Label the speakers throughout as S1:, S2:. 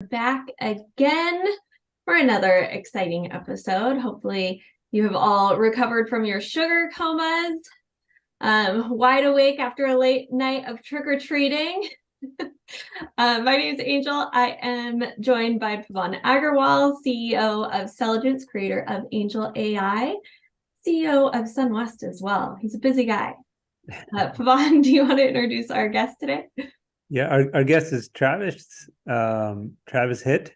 S1: Back again for another exciting episode. Hopefully you have all recovered from your sugar comas, wide awake after a late night of trick-or-treating. My name is Angel. I am joined by Pavan Agarwal, CEO of Celligence, creator of AngelAi, CEO of SunWest as well. He's a busy guy. Pavan, do you want to introduce our guest today?
S2: Yeah, our guest is Travis Hitt.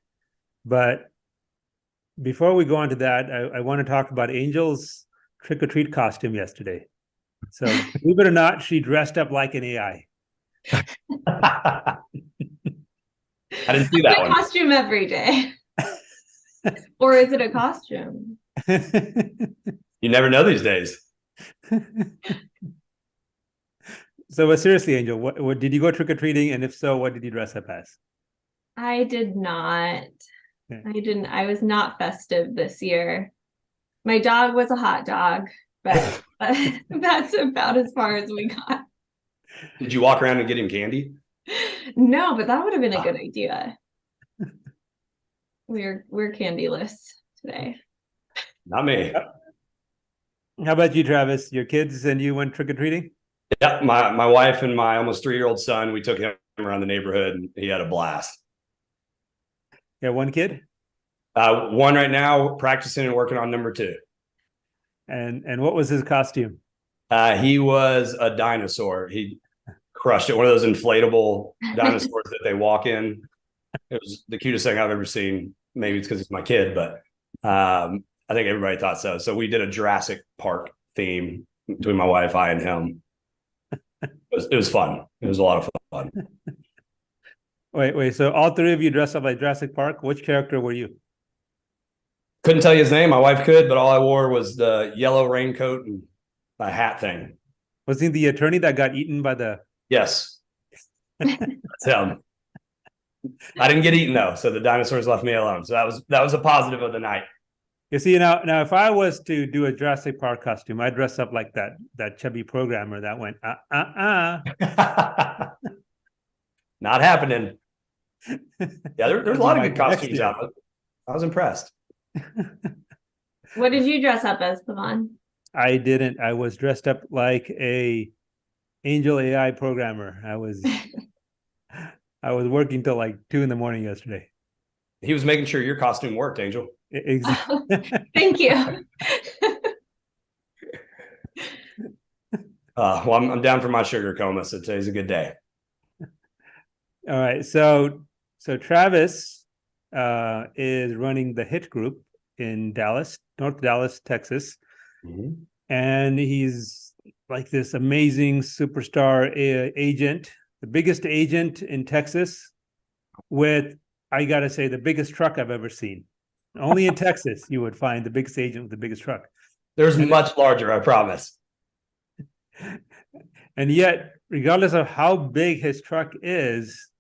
S2: But before we go on to that, I want to talk about Angel's trick-or-treat costume yesterday. So believe it or not, she dressed up like an AI.
S3: I didn't see that one.
S1: Costume every day. Or is it a costume?
S3: You never know these days.
S2: So, but seriously, Angel, what did you go trick-or-treating? And if so, what did you dress up as?
S1: I did not.
S2: Okay.
S1: I didn't. I was not festive this year. My dog was a hot dog, but that's about as far as we got.
S3: Did you walk around and get him candy?
S1: No, but that would have been a good idea. We're candyless today.
S3: Not me.
S2: How about you, Travis? Your kids and you went trick-or-treating?
S3: Yeah, my wife and my almost 3-year-old son, we took him around the neighborhood and he had a blast.
S2: Yeah, one kid?
S3: One right now, practicing and working on number 2.
S2: And what was his costume?
S3: He was a dinosaur. He crushed it. One of those inflatable dinosaurs that they walk in. It was the cutest thing I've ever seen. Maybe it's because it's my kid, but I think everybody thought so. So we did a Jurassic Park theme between my wife, I, and him. It was fun. It was a lot of fun.
S2: Wait. So all three of you dressed up like Jurassic Park. Which character were you?
S3: Couldn't tell you his name. My wife could, but all I wore was the yellow raincoat and a hat thing.
S2: Was he the attorney that got eaten by the...
S3: Yes. That's him. I didn't get eaten though, so the dinosaurs left me alone. So that was a positive of the night.
S2: You see, now if I was to do a Jurassic Park costume, I'd dress up like that chubby programmer that went
S3: Not happening. Yeah, there's a lot of good costumes out. I was impressed.
S1: What did you dress up as, Pavan?
S2: I didn't. I was dressed up like a AngelAi programmer. I was working till like 2 a.m. yesterday.
S3: He was making sure your costume worked, Angel.
S2: Exactly.
S1: Thank you.
S3: Well, I'm down for my sugar coma, so today's a good day.
S2: All right. So Travis is running the Hitt group in Dallas, North Dallas, Texas.
S3: Mm-hmm.
S2: And he's like this amazing superstar agent, the biggest agent in Texas with, I got to say, the biggest truck I've ever seen. Only in Texas you would find the biggest agent with the biggest truck.
S3: There's much larger, I promise.
S2: And yet, regardless of how big his truck is,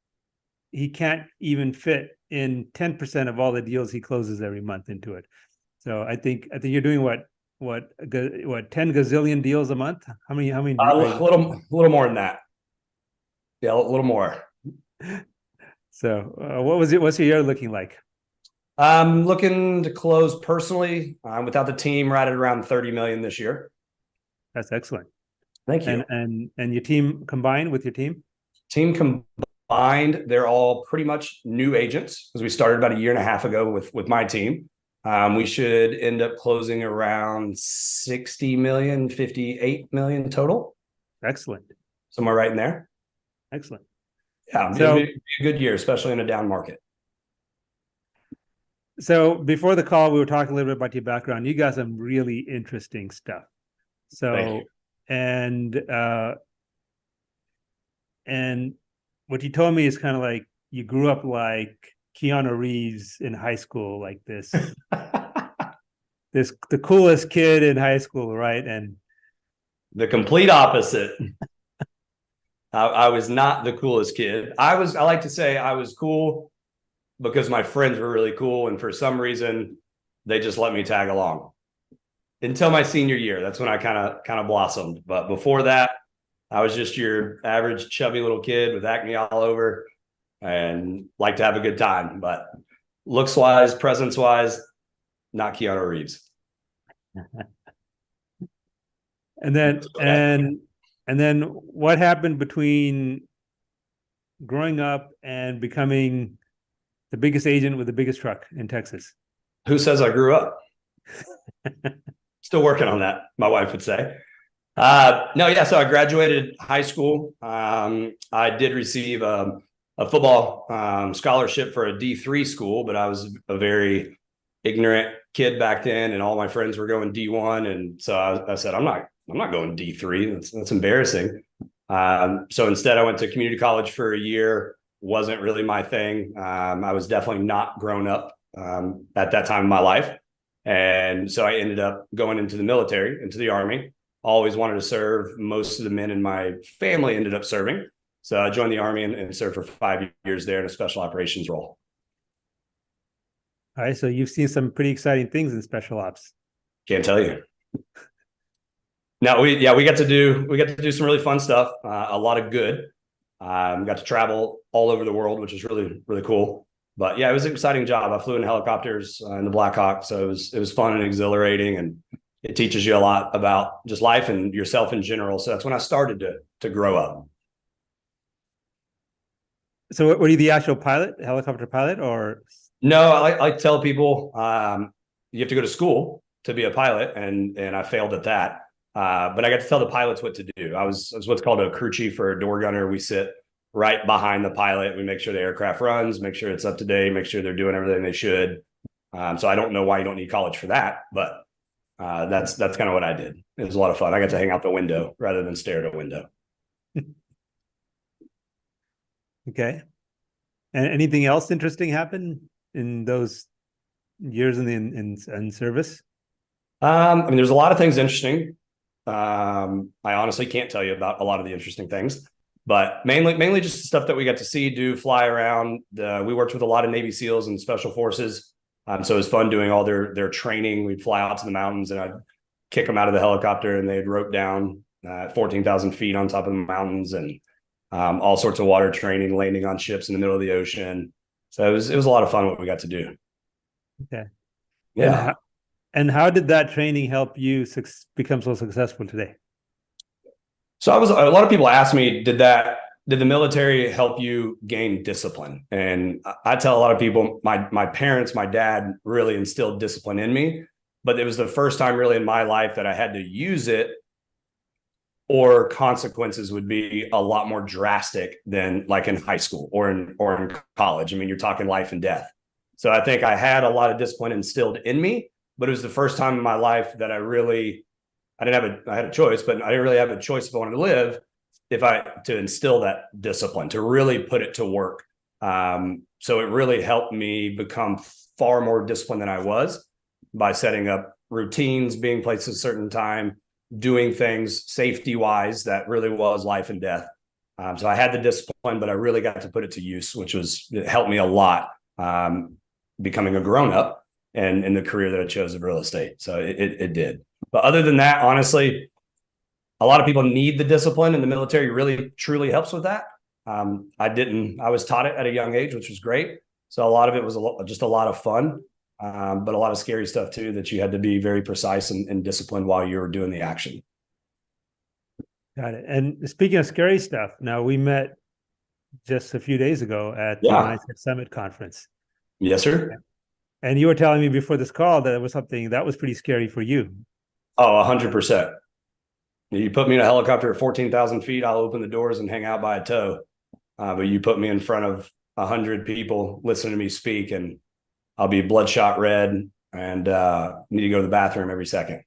S2: he can't even fit in 10% of all the deals he closes every month into it. So I think you're doing what 10 gazillion deals a month? How many?
S3: A little more than that. Yeah, a little more.
S2: So what's your year looking like?
S3: I'm looking to close personally without the team right at around 30 million this year.
S2: That's excellent.
S3: Thank you.
S2: And your team combined with your team?
S3: Team combined, they're all pretty much new agents because we started about 1.5 years ago with my team. We should end up closing around 60 million, 58 million total.
S2: Excellent.
S3: Somewhere right in there.
S2: Excellent.
S3: Yeah, it'll be a good year, especially in a down market.
S2: So before the call, we were talking a little bit about your background. You got some really interesting stuff. So, and what you told me is kind of like you grew up like Keanu Reeves in high school, like this, the coolest kid in high school, right? And
S3: the complete opposite. I was not the coolest kid. I like to say I was cool because my friends were really cool, and for some reason they just let me tag along until my senior year. That's when I kind of blossomed. But before that, I was just your average chubby little kid with acne all over, and like to have a good time, but looks wise, presence wise, not Keanu Reeves.
S2: And then what happened between growing up and becoming the biggest agent with the biggest truck in Texas?
S3: Who says I grew up? Still working on that, my wife would say. No, yeah. So I graduated high school. I did receive a football scholarship for a D3 school, but I was a very ignorant kid back then, and all my friends were going D1, and so I said, I'm not going D3. That's embarrassing. So instead, I went to community college for a year. Wasn't really my thing. I was definitely not grown up at that time in my life, and so I ended up going into the military, into the Army. Always wanted to serve. Most of the men in my family ended up serving. So I joined the Army and served for 5 years there in a special operations role.
S2: All right. So you've seen some pretty exciting things in special ops.
S3: Can't tell you. No, we got to do some really fun stuff. A lot of good. Got to travel all over the world, which is really, really cool. But yeah, it was an exciting job. I flew in helicopters in the Black Hawk. So it was fun and exhilarating, and it teaches you a lot about just life and yourself in general. So that's when I started to grow up.
S2: So were you the actual pilot, helicopter pilot, or?
S3: No, I tell people you have to go to school to be a pilot, and I failed at that. But I got to tell the pilots what to do. I was what's called a crew chief or a door gunner. We sit right behind the pilot. We make sure the aircraft runs, make sure it's up to date, make sure they're doing everything they should. So I don't know why you don't need college for that, but that's kind of what I did. It was a lot of fun. I got to hang out the window rather than stare at a window.
S2: Okay. And anything else interesting happen in those years in service?
S3: I mean, there's a lot of things interesting. I honestly can't tell you about a lot of the interesting things, but mainly just the stuff that we got to see, do, fly around. We worked with a lot of Navy SEALs and special forces. So it was fun doing all their training. We'd fly out to the mountains, and I'd kick them out of the helicopter, and they'd rope down 14,000 feet on top of the mountains, and all sorts of water training, landing on ships in the middle of the ocean. So it was a lot of fun what we got to do.
S2: Okay.
S3: Yeah.
S2: And how did that training help you become so successful today?
S3: So a lot of people ask me, did the military help you gain discipline? And I tell a lot of people, my parents, my dad really instilled discipline in me, but it was the first time really in my life that I had to use it, or consequences would be a lot more drastic than like in high school or in college. I mean, you're talking life and death. So I think I had a lot of discipline instilled in me, but it was the first time in my life that I had a choice, but I didn't really have a choice if I wanted to live, to instill that discipline, to really put it to work. So it really helped me become far more disciplined than I was by setting up routines, being placed at a certain time, doing things safety wise that really was life and death. So I had the discipline, but I really got to put it to use, it helped me a lot becoming a grown up and in the career that I chose of real estate. So it did. But other than that, honestly, a lot of people need the discipline, and the military really truly helps with that. I was taught it at a young age, which was great. So a lot of it was just a lot of fun, but a lot of scary stuff too, that you had to be very precise and disciplined while you were doing the action.
S2: Got it. And speaking of scary stuff, now we met just a few days ago at the Mindset Summit conference.
S3: Yes, sir.
S2: And you were telling me before this call that it was something that was pretty scary for you.
S3: Oh, 100%. You put me in a helicopter at 14,000 feet, I'll open the doors and hang out by a toe. But you put me in front of 100 people listening to me speak, and I'll be bloodshot red and need to go to the bathroom every second.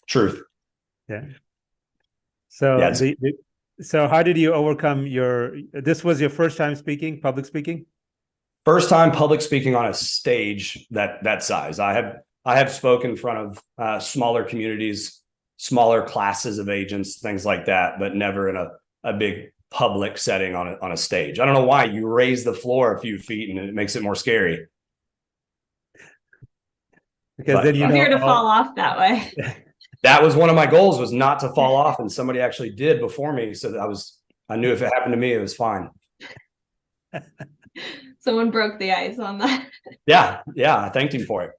S3: Truth.
S2: Yeah. So so how did you overcome this was your first time public speaking?
S3: First time public speaking on a stage that size. I have spoken in front of smaller communities, smaller classes of agents, things like that, but never in a big public setting on a stage. I don't know why you raise the floor a few feet and it makes it more scary.
S1: Because then easier to fall off that way.
S3: That was one of my goals, was not to fall off, and somebody actually did before me. So that I was I knew if it happened to me, it was fine.
S1: Someone broke the ice on that.
S3: Yeah. I thanked him for it.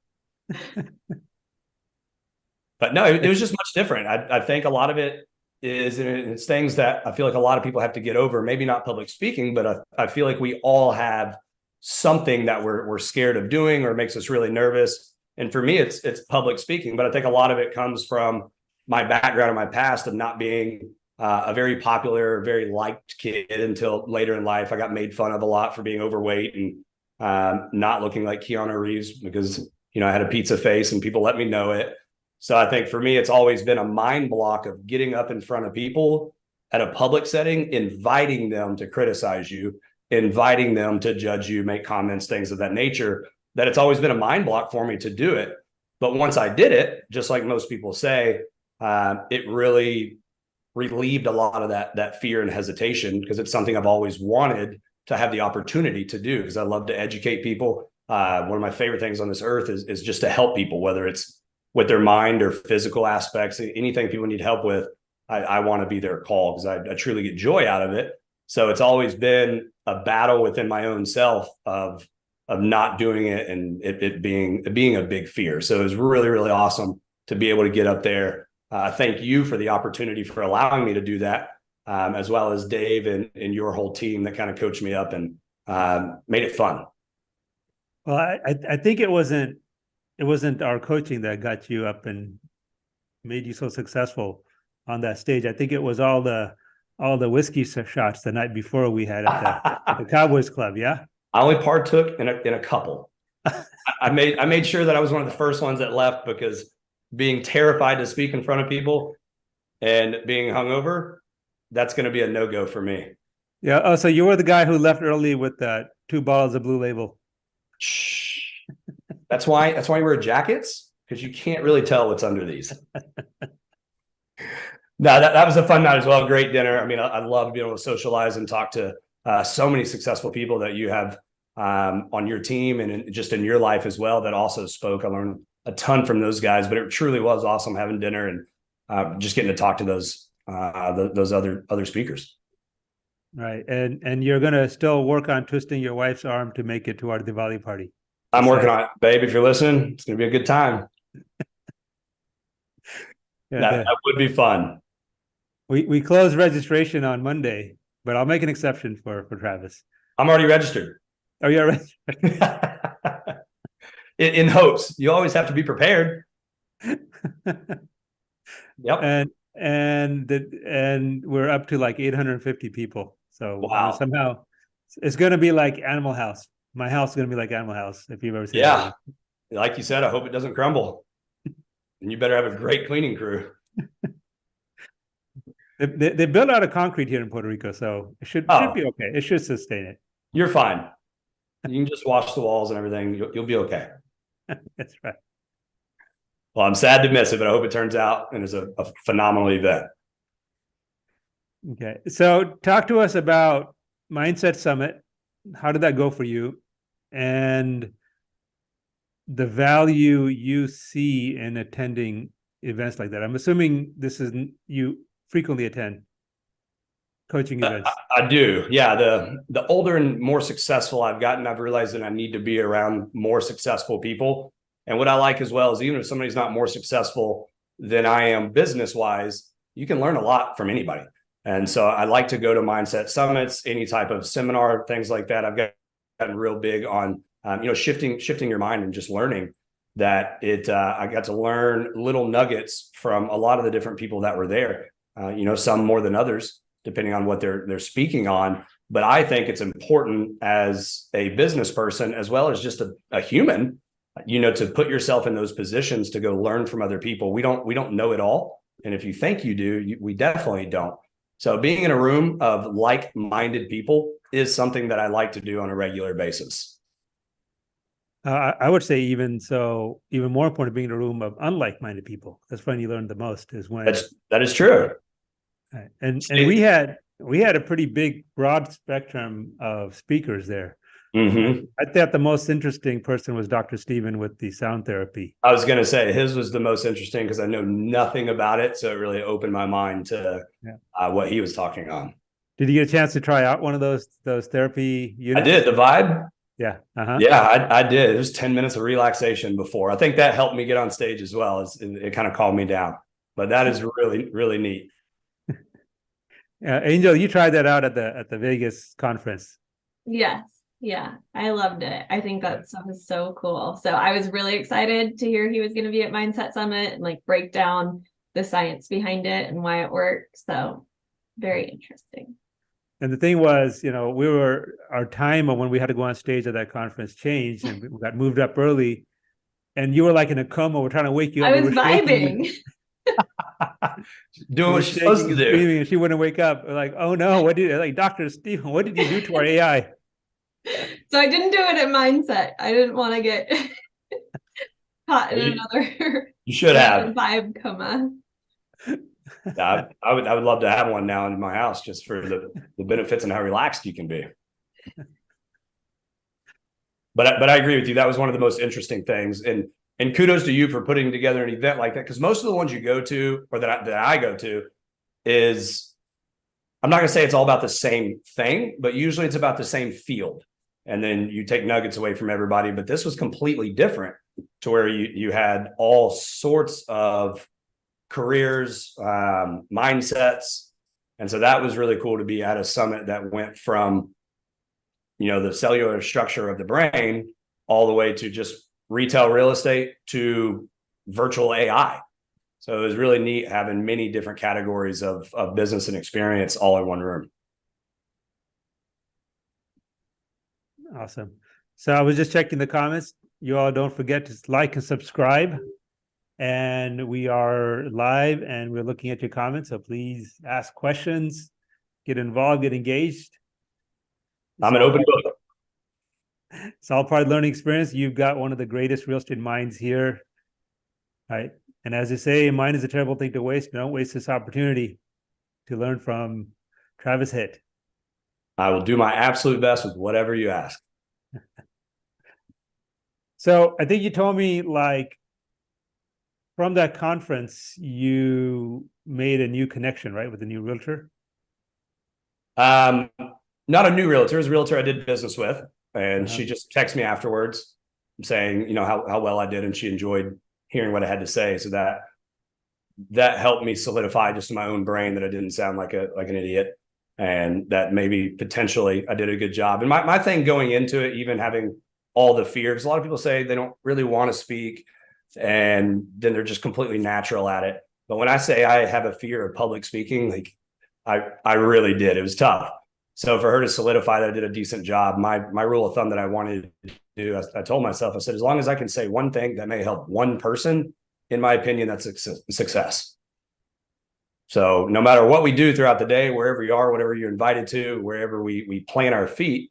S3: But no, it was just much different. I think a lot of it is, it's things that I feel like a lot of people have to get over. Maybe not public speaking, but I feel like we all have something that we're scared of doing or makes us really nervous. And for me, it's public speaking. But I think a lot of it comes from my background and my past of not being a very popular, very liked kid until later in life. I got made fun of a lot for being overweight and not looking like Keanu Reeves because, I had a pizza face and people let me know it. So I think for me, it's always been a mind block of getting up in front of people at a public setting, inviting them to criticize you, inviting them to judge you, make comments, things of that nature, that it's always been a mind block for me to do it. But once I did it, just like most people say, it really relieved a lot of that fear and hesitation, because it's something I've always wanted to have the opportunity to do, because I love to educate people. One of my favorite things on this earth is just to help people, whether it's with their mind or physical aspects, anything people need help with. I want to be their call because I truly get joy out of it. So it's always been a battle within my own self of not doing it, and it being a big fear. So it was really, really awesome to be able to get up there. Thank you for the opportunity for allowing me to do that, as well as Dave and your whole team that kind of coached me up and made it fun.
S2: Well, I think it wasn't our coaching that got you up and made you so successful on that stage. I think it was all the whiskey shots the night before we had at the Cowboys Club. Yeah,
S3: I only partook in a couple. I made sure that I was one of the first ones that left, because being terrified to speak in front of people and being hungover, that's going to be a no-go for me.
S2: Yeah. Oh, so you were the guy who left early with 2 bottles of Blue Label.
S3: Shh. That's why you wear jackets, because you can't really tell what's under these. No, that was a fun night as well. Great dinner. I mean, I love being able to socialize and talk to so many successful people that you have on your team and just in your life as well that also spoke. I learned a ton from those guys, but it truly was awesome having dinner and just getting to talk to those other speakers.
S2: Right. And you're going to still work on twisting your wife's arm to make it to our Diwali party.
S3: I'm working on it, babe. If you're listening, it's going to be a good time.
S2: Yeah,
S3: that would be fun.
S2: We close registration on Monday, but I'll make an exception for Travis.
S3: I'm already registered.
S2: Oh, you're registered.
S3: in hopes. You always have to be prepared. Yep.
S2: And we're up to like 850 people. So
S3: wow.
S2: Somehow it's going to be like Animal House. My house is going to be like Animal House, if you've ever seen it.
S3: Yeah. Like you said, I hope it doesn't crumble. And you better have a great cleaning crew.
S2: They built out of concrete here in Puerto Rico, so it should be okay. It should sustain it.
S3: You're fine. You can just wash the walls and everything. You'll be okay.
S2: That's right.
S3: Well, I'm sad to miss it, but I hope it turns out and is a phenomenal event.
S2: Okay. So talk to us about Mindset Summit. How did that go for you? And the value you see in attending events like that. I'm assuming you frequently attend coaching events.
S3: I do. Yeah. The older and more successful I've gotten, I've realized that I need to be around more successful people. And what I like as well is, even if somebody's not more successful than I am business-wise, you can learn a lot from anybody. And so I like to go to mindset summits, any type of seminar, things like that. I've gotten real big on, shifting your mind and just learning that I got to learn little nuggets from a lot of the different people that were there, some more than others, depending on what they're speaking on. But I think it's important as a business person, as well as just a human, to put yourself in those positions to go learn from other people. We don't know it all. And if you think you do, we definitely don't. So being in a room of like-minded people is something that I like to do on a regular basis.
S2: I would say even more important, being in a room of unlike-minded people. That's when you learn the most, is when
S3: that is true.
S2: And we had a pretty big, broad spectrum of speakers there.
S3: Mm-hmm.
S2: I thought the most interesting person was Dr. Steven with the sound therapy.
S3: I was going to say his was the most interesting because I know nothing about it. So it really opened my mind to what he was talking on.
S2: Did you get a chance to try out one of those therapy
S3: I
S2: units?
S3: did. The vibe.
S2: Yeah. Uh-huh.
S3: Yeah, I did. It was 10 minutes of relaxation before. I think that helped me get on stage as well. It kind of calmed me down. But that is really, really neat.
S2: Angel, you tried that out at the Vegas conference.
S1: Yes. Yeah. I loved it. I think that stuff is so cool. So I was really excited to hear he was going to be at Mindset Summit and like break down the science behind it and why it works. So very interesting.
S2: And the thing was, our time when we had to go on stage at that conference changed, and we got moved up early. And you were like in a coma. We're trying to wake you up.
S1: I was vibing.
S3: Doing what she's supposed to do.
S2: Screaming, and she wouldn't wake up. We're like, oh no, Dr. Stephen, what did you do to our AI?
S1: So I didn't do it at Mindset. I didn't want to get caught in another
S3: you should have
S1: vibe coma.
S3: Yeah, I would love to have one now in my house just for the benefits and how relaxed you can be. But I agree with you. That was one of the most interesting things. And kudos to you for putting together an event like that. Because most of the ones you go to, or that I go to, is, I'm not going to say it's all about the same thing, but usually it's about the same field. And then you take nuggets away from everybody. But this was completely different, to where you had all sorts of careers, mindsets. And so that was really cool to be at a summit that went from, the cellular structure of the brain all the way to just retail real estate to virtual AI. So it was really neat having many different categories of business and experience all in one room.
S2: Awesome. So I was just checking the comments. You all don't forget to like and subscribe. And we are live and we're looking at your comments. So please ask questions, get involved, get engaged.
S3: I'm an open book.
S2: It's all part of the learning experience. You've got one of the greatest real estate minds here. Right. And as they say, mind is a terrible thing to waste. Don't waste this opportunity to learn from Travis Hitt.
S3: I will do my absolute best with whatever you ask.
S2: So I think you told me, like, from that conference, you made a new connection, right, with a new realtor?
S3: Not a new realtor. It was a realtor I did business with. And she just texted me afterwards saying, how well I did. And she enjoyed hearing what I had to say. So that helped me solidify just in my own brain that I didn't sound like an idiot, and that maybe potentially I did a good job. And my thing going into it, even having all the fear, because a lot of people say they don't really want to speak, and then they're just completely natural at it. But when I say I have a fear of public speaking, like I really did. It was tough. So for her to solidify that I did a decent job, my rule of thumb that I wanted to do, I told myself, I said, as long as I can say one thing that may help one person, in my opinion, that's a success. So no matter what we do throughout the day, wherever you are, whatever you're invited to, wherever we plant our feet,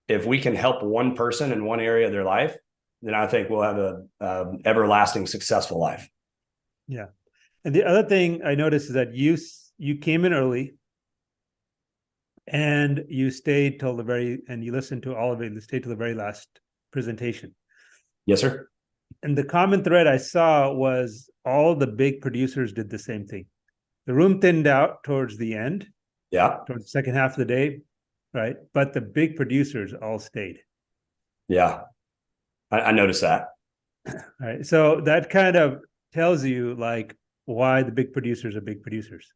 S3: if we can help one person in one area of their life, then I think we'll have a everlasting successful life.
S2: Yeah. And the other thing I noticed is that you came in early, and you stayed till and you listened to all of it and stayed till the very last presentation.
S3: Yes, sir.
S2: And the common thread I saw was all the big producers did the same thing. The room thinned out towards the end.
S3: Yeah.
S2: Towards the second half of the day, right? But the big producers all stayed.
S3: Yeah. I noticed that.
S2: All right. So that kind of tells you, like, why the big producers are big producers.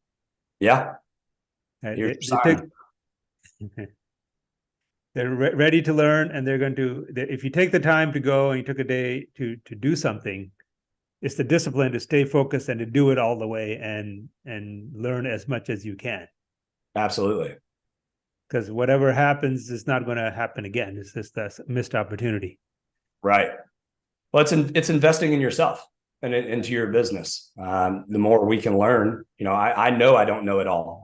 S3: Yeah.
S2: Right? They're ready to learn, and they're going to, if you take the time to go and you took a day to do something, it's the discipline to stay focused and to do it all the way and learn as much as you can.
S3: Absolutely.
S2: Because whatever happens is not going to happen again. It's just a missed opportunity.
S3: Right. Well, it's investing in yourself and into your business. The more we can learn, I know I don't know it all.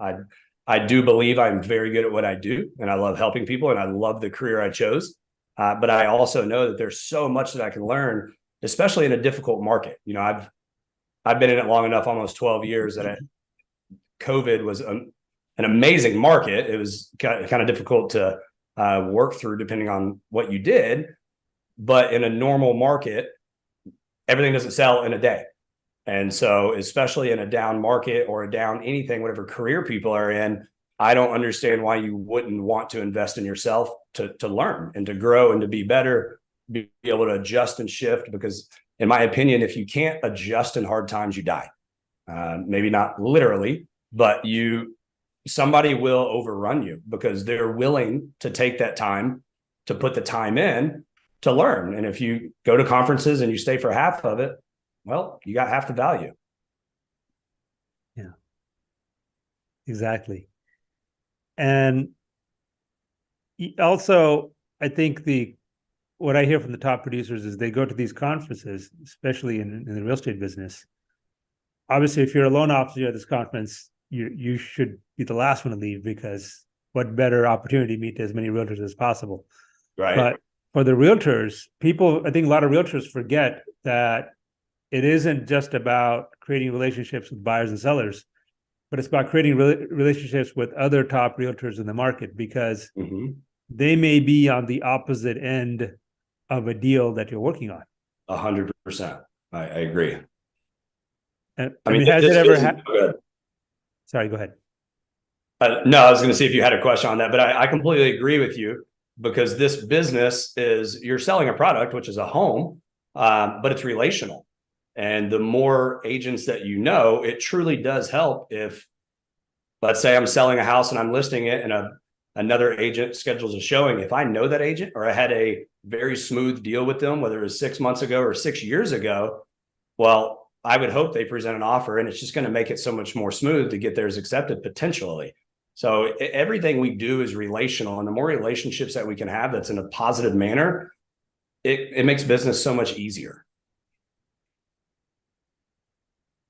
S3: I do believe I'm very good at what I do, and I love helping people, and I love the career I chose. But I also know that there's so much that I can learn, especially in a difficult market. I've been in it long enough, almost 12 years, that COVID was an amazing market. It was kind of difficult to work through depending on what you did. But in a normal market, everything doesn't sell in a day. And so, especially in a down market or a down anything, whatever career people are in, I don't understand why you wouldn't want to invest in yourself to learn and to grow and to be better, be able to adjust and shift. Because in my opinion, if you can't adjust in hard times, you die. Maybe not literally, but somebody will overrun you because they're willing to take that time to put the time in to learn. And if you go to conferences and you stay for half of it, well, you got half the value.
S2: Yeah, exactly. And also, I think what I hear from the top producers is they go to these conferences, especially in the real estate business. Obviously, if you're a loan officer at this conference, you should be the last one to leave, because what better opportunity to meet as many realtors as possible.
S3: Right.
S2: But for the realtors, I think a lot of realtors forget that it isn't just about creating relationships with buyers and sellers, but it's about creating relationships with other top realtors in the market, because they may be on the opposite end of a deal that you're working on.
S3: 100%. I agree.
S2: And, I mean, has it ever happened? Sorry, go ahead.
S3: No, I was going to see if you had a question on that, but I completely agree with you, because this business you're selling a product, which is a home, but it's relational. And the more agents that you know, it truly does help. If, let's say I'm selling a house and I'm listing it and another agent schedules a showing, if I know that agent or I had a very smooth deal with them, whether it was 6 months ago or 6 years ago, well, I would hope they present an offer, and it's just going to make it so much more smooth to get theirs accepted potentially. So everything we do is relational, and the more relationships that we can have that's in a positive manner, it makes business so much easier.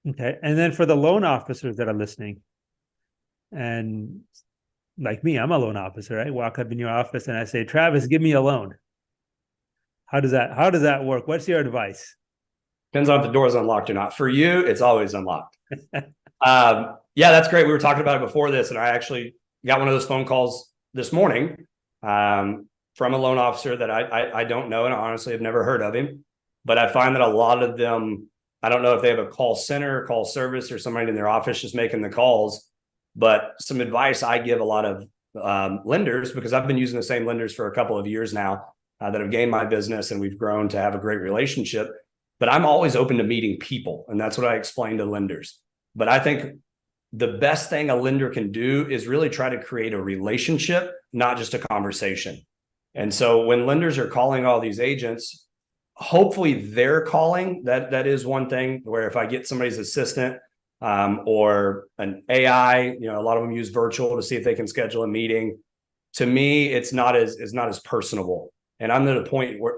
S2: Okay. And then for the loan officers that are listening, and like me, I'm a loan officer. I walk up in your office and I say, Travis, give me a loan. How does that work? What's your advice?
S3: Depends on if the door is unlocked or not. For you, it's always unlocked. Yeah, that's great. We were talking about it before this, and I actually got one of those phone calls this morning from a loan officer that I don't know, and I honestly have never heard of him. But I find that a lot of them, I don't know if they have a call center, call service, or somebody in their office just making the calls. But some advice I give a lot of lenders, because I've been using the same lenders for a couple of years now that have gained my business, and we've grown to have a great relationship. But I'm always open to meeting people, and that's what I explain to lenders. But I think the best thing a lender can do is really try to create a relationship, not just a conversation. And so when lenders are calling all these agents, hopefully they're calling. That is one thing where if I get somebody's assistant or an AI, a lot of them use virtual to see if they can schedule a meeting. To me, it's not as personable. And I'm at a point where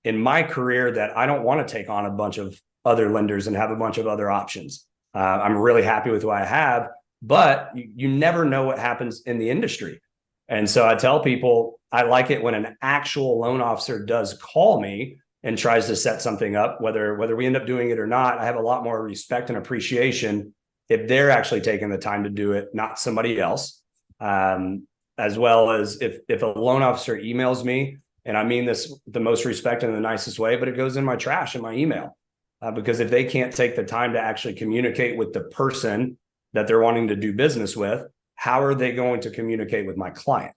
S3: in my career that I don't want to take on a bunch of other lenders and have a bunch of other options. I'm really happy with who I have, but you never know what happens in the industry. And so I tell people, I like it when an actual loan officer does call me and tries to set something up, whether we end up doing it or not. I have a lot more respect and appreciation if they're actually taking the time to do it, not somebody else. As well as if a loan officer emails me, and I mean this with the most respect and the nicest way, but it goes in my trash in my email. Because if they can't take the time to actually communicate with the person that they're wanting to do business with, how are they going to communicate with my client?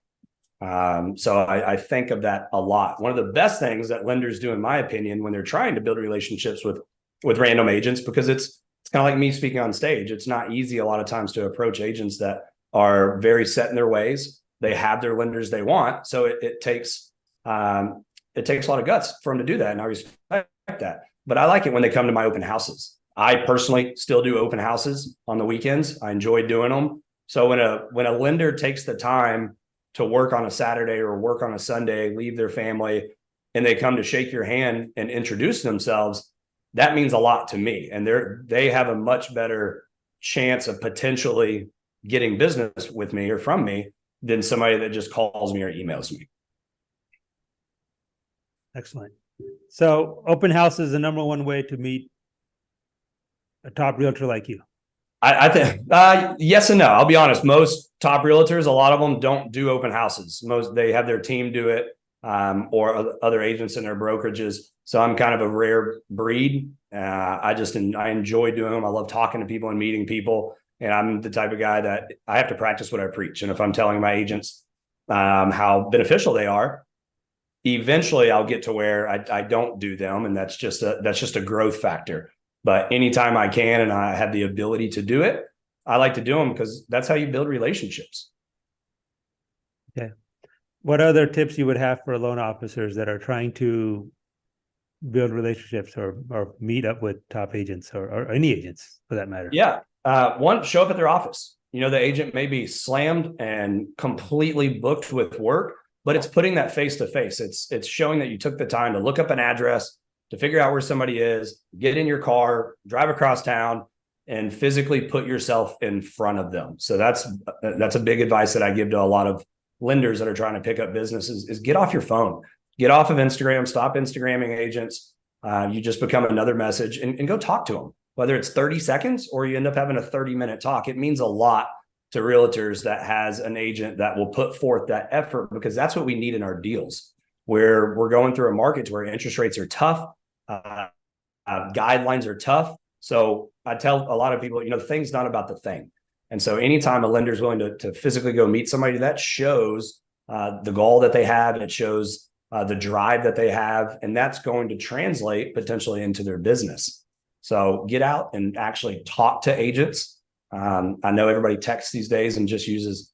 S3: So I think of that a lot. One of the best things that lenders do, in my opinion, when they're trying to build relationships with random agents, because it's kind of like me speaking on stage. It's not easy a lot of times to approach agents that are very set in their ways. They have their lenders they want. So it takes a lot of guts for them to do that. And I respect that. But I like it when they come to my open houses. I personally still do open houses on the weekends. I enjoy doing them. So when a lender takes the time to work on a Saturday or work on a Sunday, leave their family, and they come to shake your hand and introduce themselves, that means a lot to me. And they have a much better chance of potentially getting business with me or from me than somebody that just calls me or emails me.
S2: Excellent. So open house is the number one way to meet a top realtor like you.
S3: I think yes and no. I'll be honest. Most top realtors, a lot of them don't do open houses. They have their team do it or other agents in their brokerages. So I'm kind of a rare breed. I enjoy doing them. I love talking to people and meeting people. And I'm the type of guy that I have to practice what I preach. And if I'm telling my agents how beneficial they are, eventually I'll get to where I don't do them. And that's just a growth factor. But anytime I can and I have the ability to do it, I like to do them because that's how you build relationships.
S2: Okay. What other tips you would have for loan officers that are trying to build relationships or meet up with top agents or any agents for that matter?
S3: Yeah. One, show up at their office. The agent may be slammed and completely booked with work, but it's putting that face to face. It's showing that you took the time to look up an address, to figure out where somebody is, get in your car, drive across town, and physically put yourself in front of them. So that's a big advice that I give to a lot of lenders that are trying to pick up businesses is get off your phone, get off of Instagram, stop Instagramming agents. You just become another message and go talk to them, whether it's 30 seconds or you end up having a 30-minute talk. It means a lot to realtors that has an agent that will put forth that effort, because that's what we need in our deals, where we're going through a market where interest rates are tough. Guidelines are tough. So I tell a lot of people, the thing's not about the thing. And so anytime a lender is willing to physically go meet somebody, that shows the goal that they have. It shows the drive that they have, and that's going to translate potentially into their business. So get out and actually talk to agents. I know everybody texts these days and just uses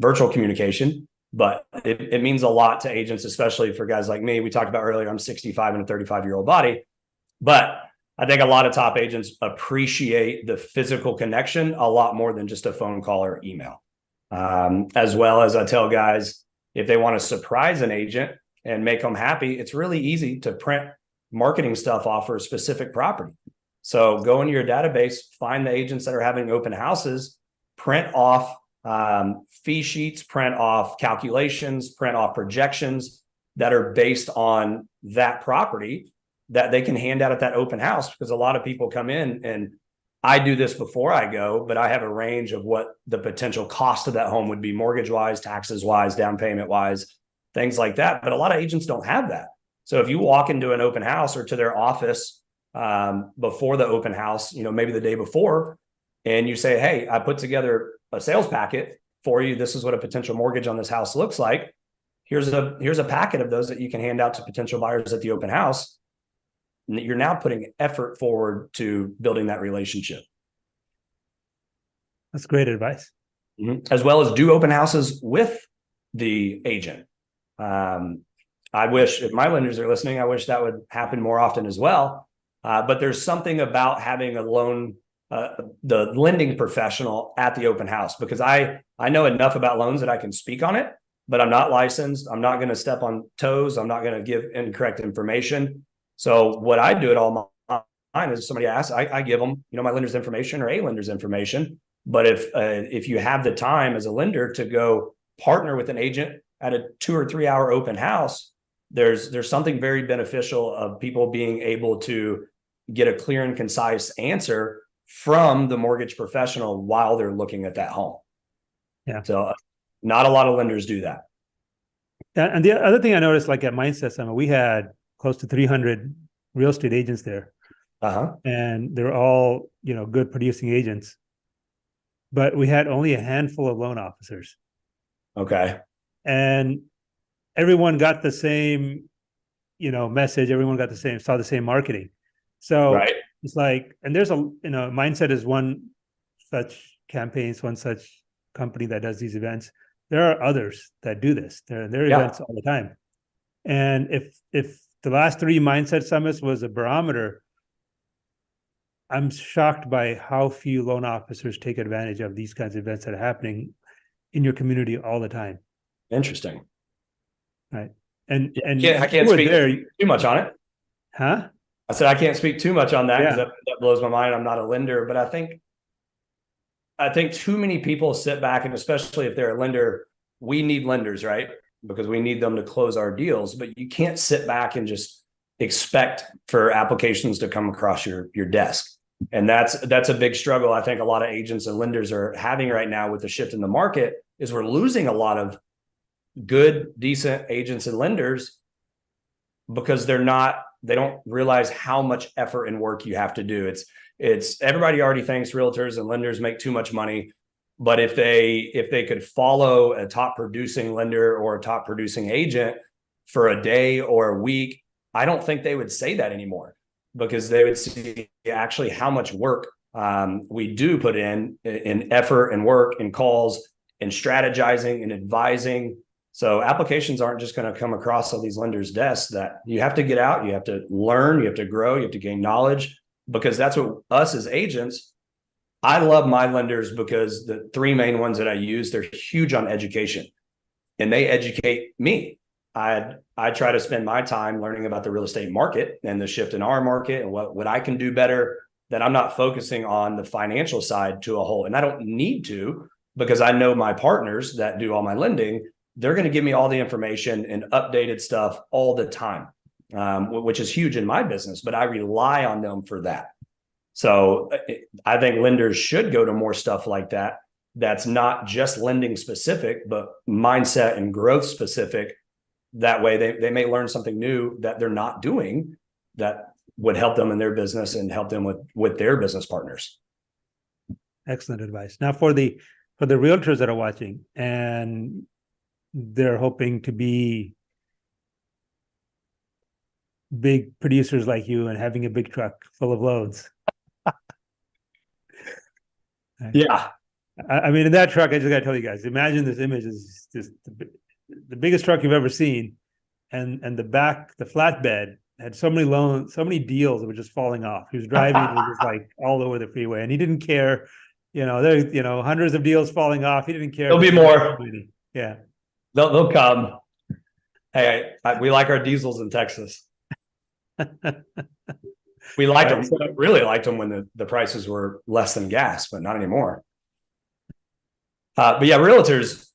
S3: virtual communication, but it means a lot to agents, especially for guys like me. We talked about earlier, I'm 65 and a 35-year-old body, but I think a lot of top agents appreciate the physical connection a lot more than just a phone call or email. As well as I tell guys, if they want to surprise an agent and make them happy, it's really easy to print marketing stuff off for a specific property. So go into your database, find the agents that are having open houses, print off fee sheets, print off calculations, print off projections that are based on that property that they can hand out at that open house. Because a lot of people come in, and I do this before I go, but I have a range of what the potential cost of that home would be, mortgage wise, taxes wise, down payment wise, things like that. But a lot of agents don't have that. So if you walk into an open house or to their office before the open house, maybe the day before, and you say, hey, I put together a sales packet for you. This is what a potential mortgage on this house looks like. Here's a packet of those that you can hand out to potential buyers at the open house. And you're now putting effort forward to building that relationship.
S2: That's great advice.
S3: As well as do open houses with the agent. I wish, if my lenders are listening, I wish that would happen more often as well. But there's something about having the lending professional at the open house, because I know enough about loans that I can speak on it, but I'm not licensed. I'm not going to step on toes. I'm not going to give incorrect information. So what I do at all mine is, somebody asks, I give them, my lender's information or a lender's information. But if you have the time as a lender to go partner with an agent at a 2 or 3 hour open house, there's something very beneficial of people being able to get a clear and concise answer from the mortgage professional while they're looking at that home.
S2: Yeah.
S3: So not a lot of lenders do that.
S2: And the other thing I noticed, like at Mindset Summit, we had close to 300 real estate agents there. And they're all, good producing agents. But we had only a handful of loan officers.
S3: Okay.
S2: And everyone got the same, message. Everyone got saw the same marketing. So
S3: right.
S2: It's like, and there's Mindset is one such campaigns, one such company that does these events. There are others that do this. There are events all the time. And if the last 3 Mindset Summits was a barometer, I'm shocked by how few loan officers take advantage of these kinds of events that are happening in your community all the time.
S3: Interesting.
S2: Right. And
S3: I can't speak too much on it.
S2: Huh?
S3: I said I can't speak too much on that because that blows my mind. I'm not a lender, but I think too many people sit back, and especially if they're a lender, we need lenders, right? Because we need them to close our deals. But you can't sit back and just expect for applications to come across your desk. And that's a big struggle I think a lot of agents and lenders are having right now with the shift in the market, is we're losing a lot of good, decent agents and lenders because they're not they don't realize how much effort and work you have to do. It's everybody already thinks realtors and lenders make too much money. But if they could follow a top producing lender or a top producing agent for a day or a week, I don't think they would say that anymore, because they would see actually how much work we do put in effort and work and calls and strategizing and advising. So applications aren't just going to come across all these lenders' desks. That you have to get out, you have to learn, you have to grow, you have to gain knowledge, because that's what us as agents. I love my lenders because the three main ones that I use, they're huge on education, and they educate me. I try to spend my time learning about the real estate market and the shift in our market and what I can do better, that I'm not focusing on the financial side to a whole. And I don't need to, because I know my partners that do all my lending, they're going to give me all the information and updated stuff all the time, which is huge in my business, but I rely on them for that. So I think lenders should go to more stuff like that. That's not just lending specific, but mindset and growth specific. That way they may learn something new that they're not doing that would help them in their business and help them with their business partners.
S2: Excellent advice. Now for the realtors that are watching and they're hoping to be big producers like you and having a big truck full of loads.
S3: Yeah.
S2: I mean, in that truck, I just got to tell you guys, imagine this image is just the biggest truck you've ever seen. And the back, the flatbed had so many deals that were just falling off. He was driving, it was just like all over the freeway, and he didn't care. There, hundreds of deals falling off. He didn't care.
S3: There'll be more.
S2: Yeah.
S3: They'll come. Hey, we like our diesels in Texas. We liked them. Really liked them when the prices were less than gas, but not anymore. But yeah, realtors,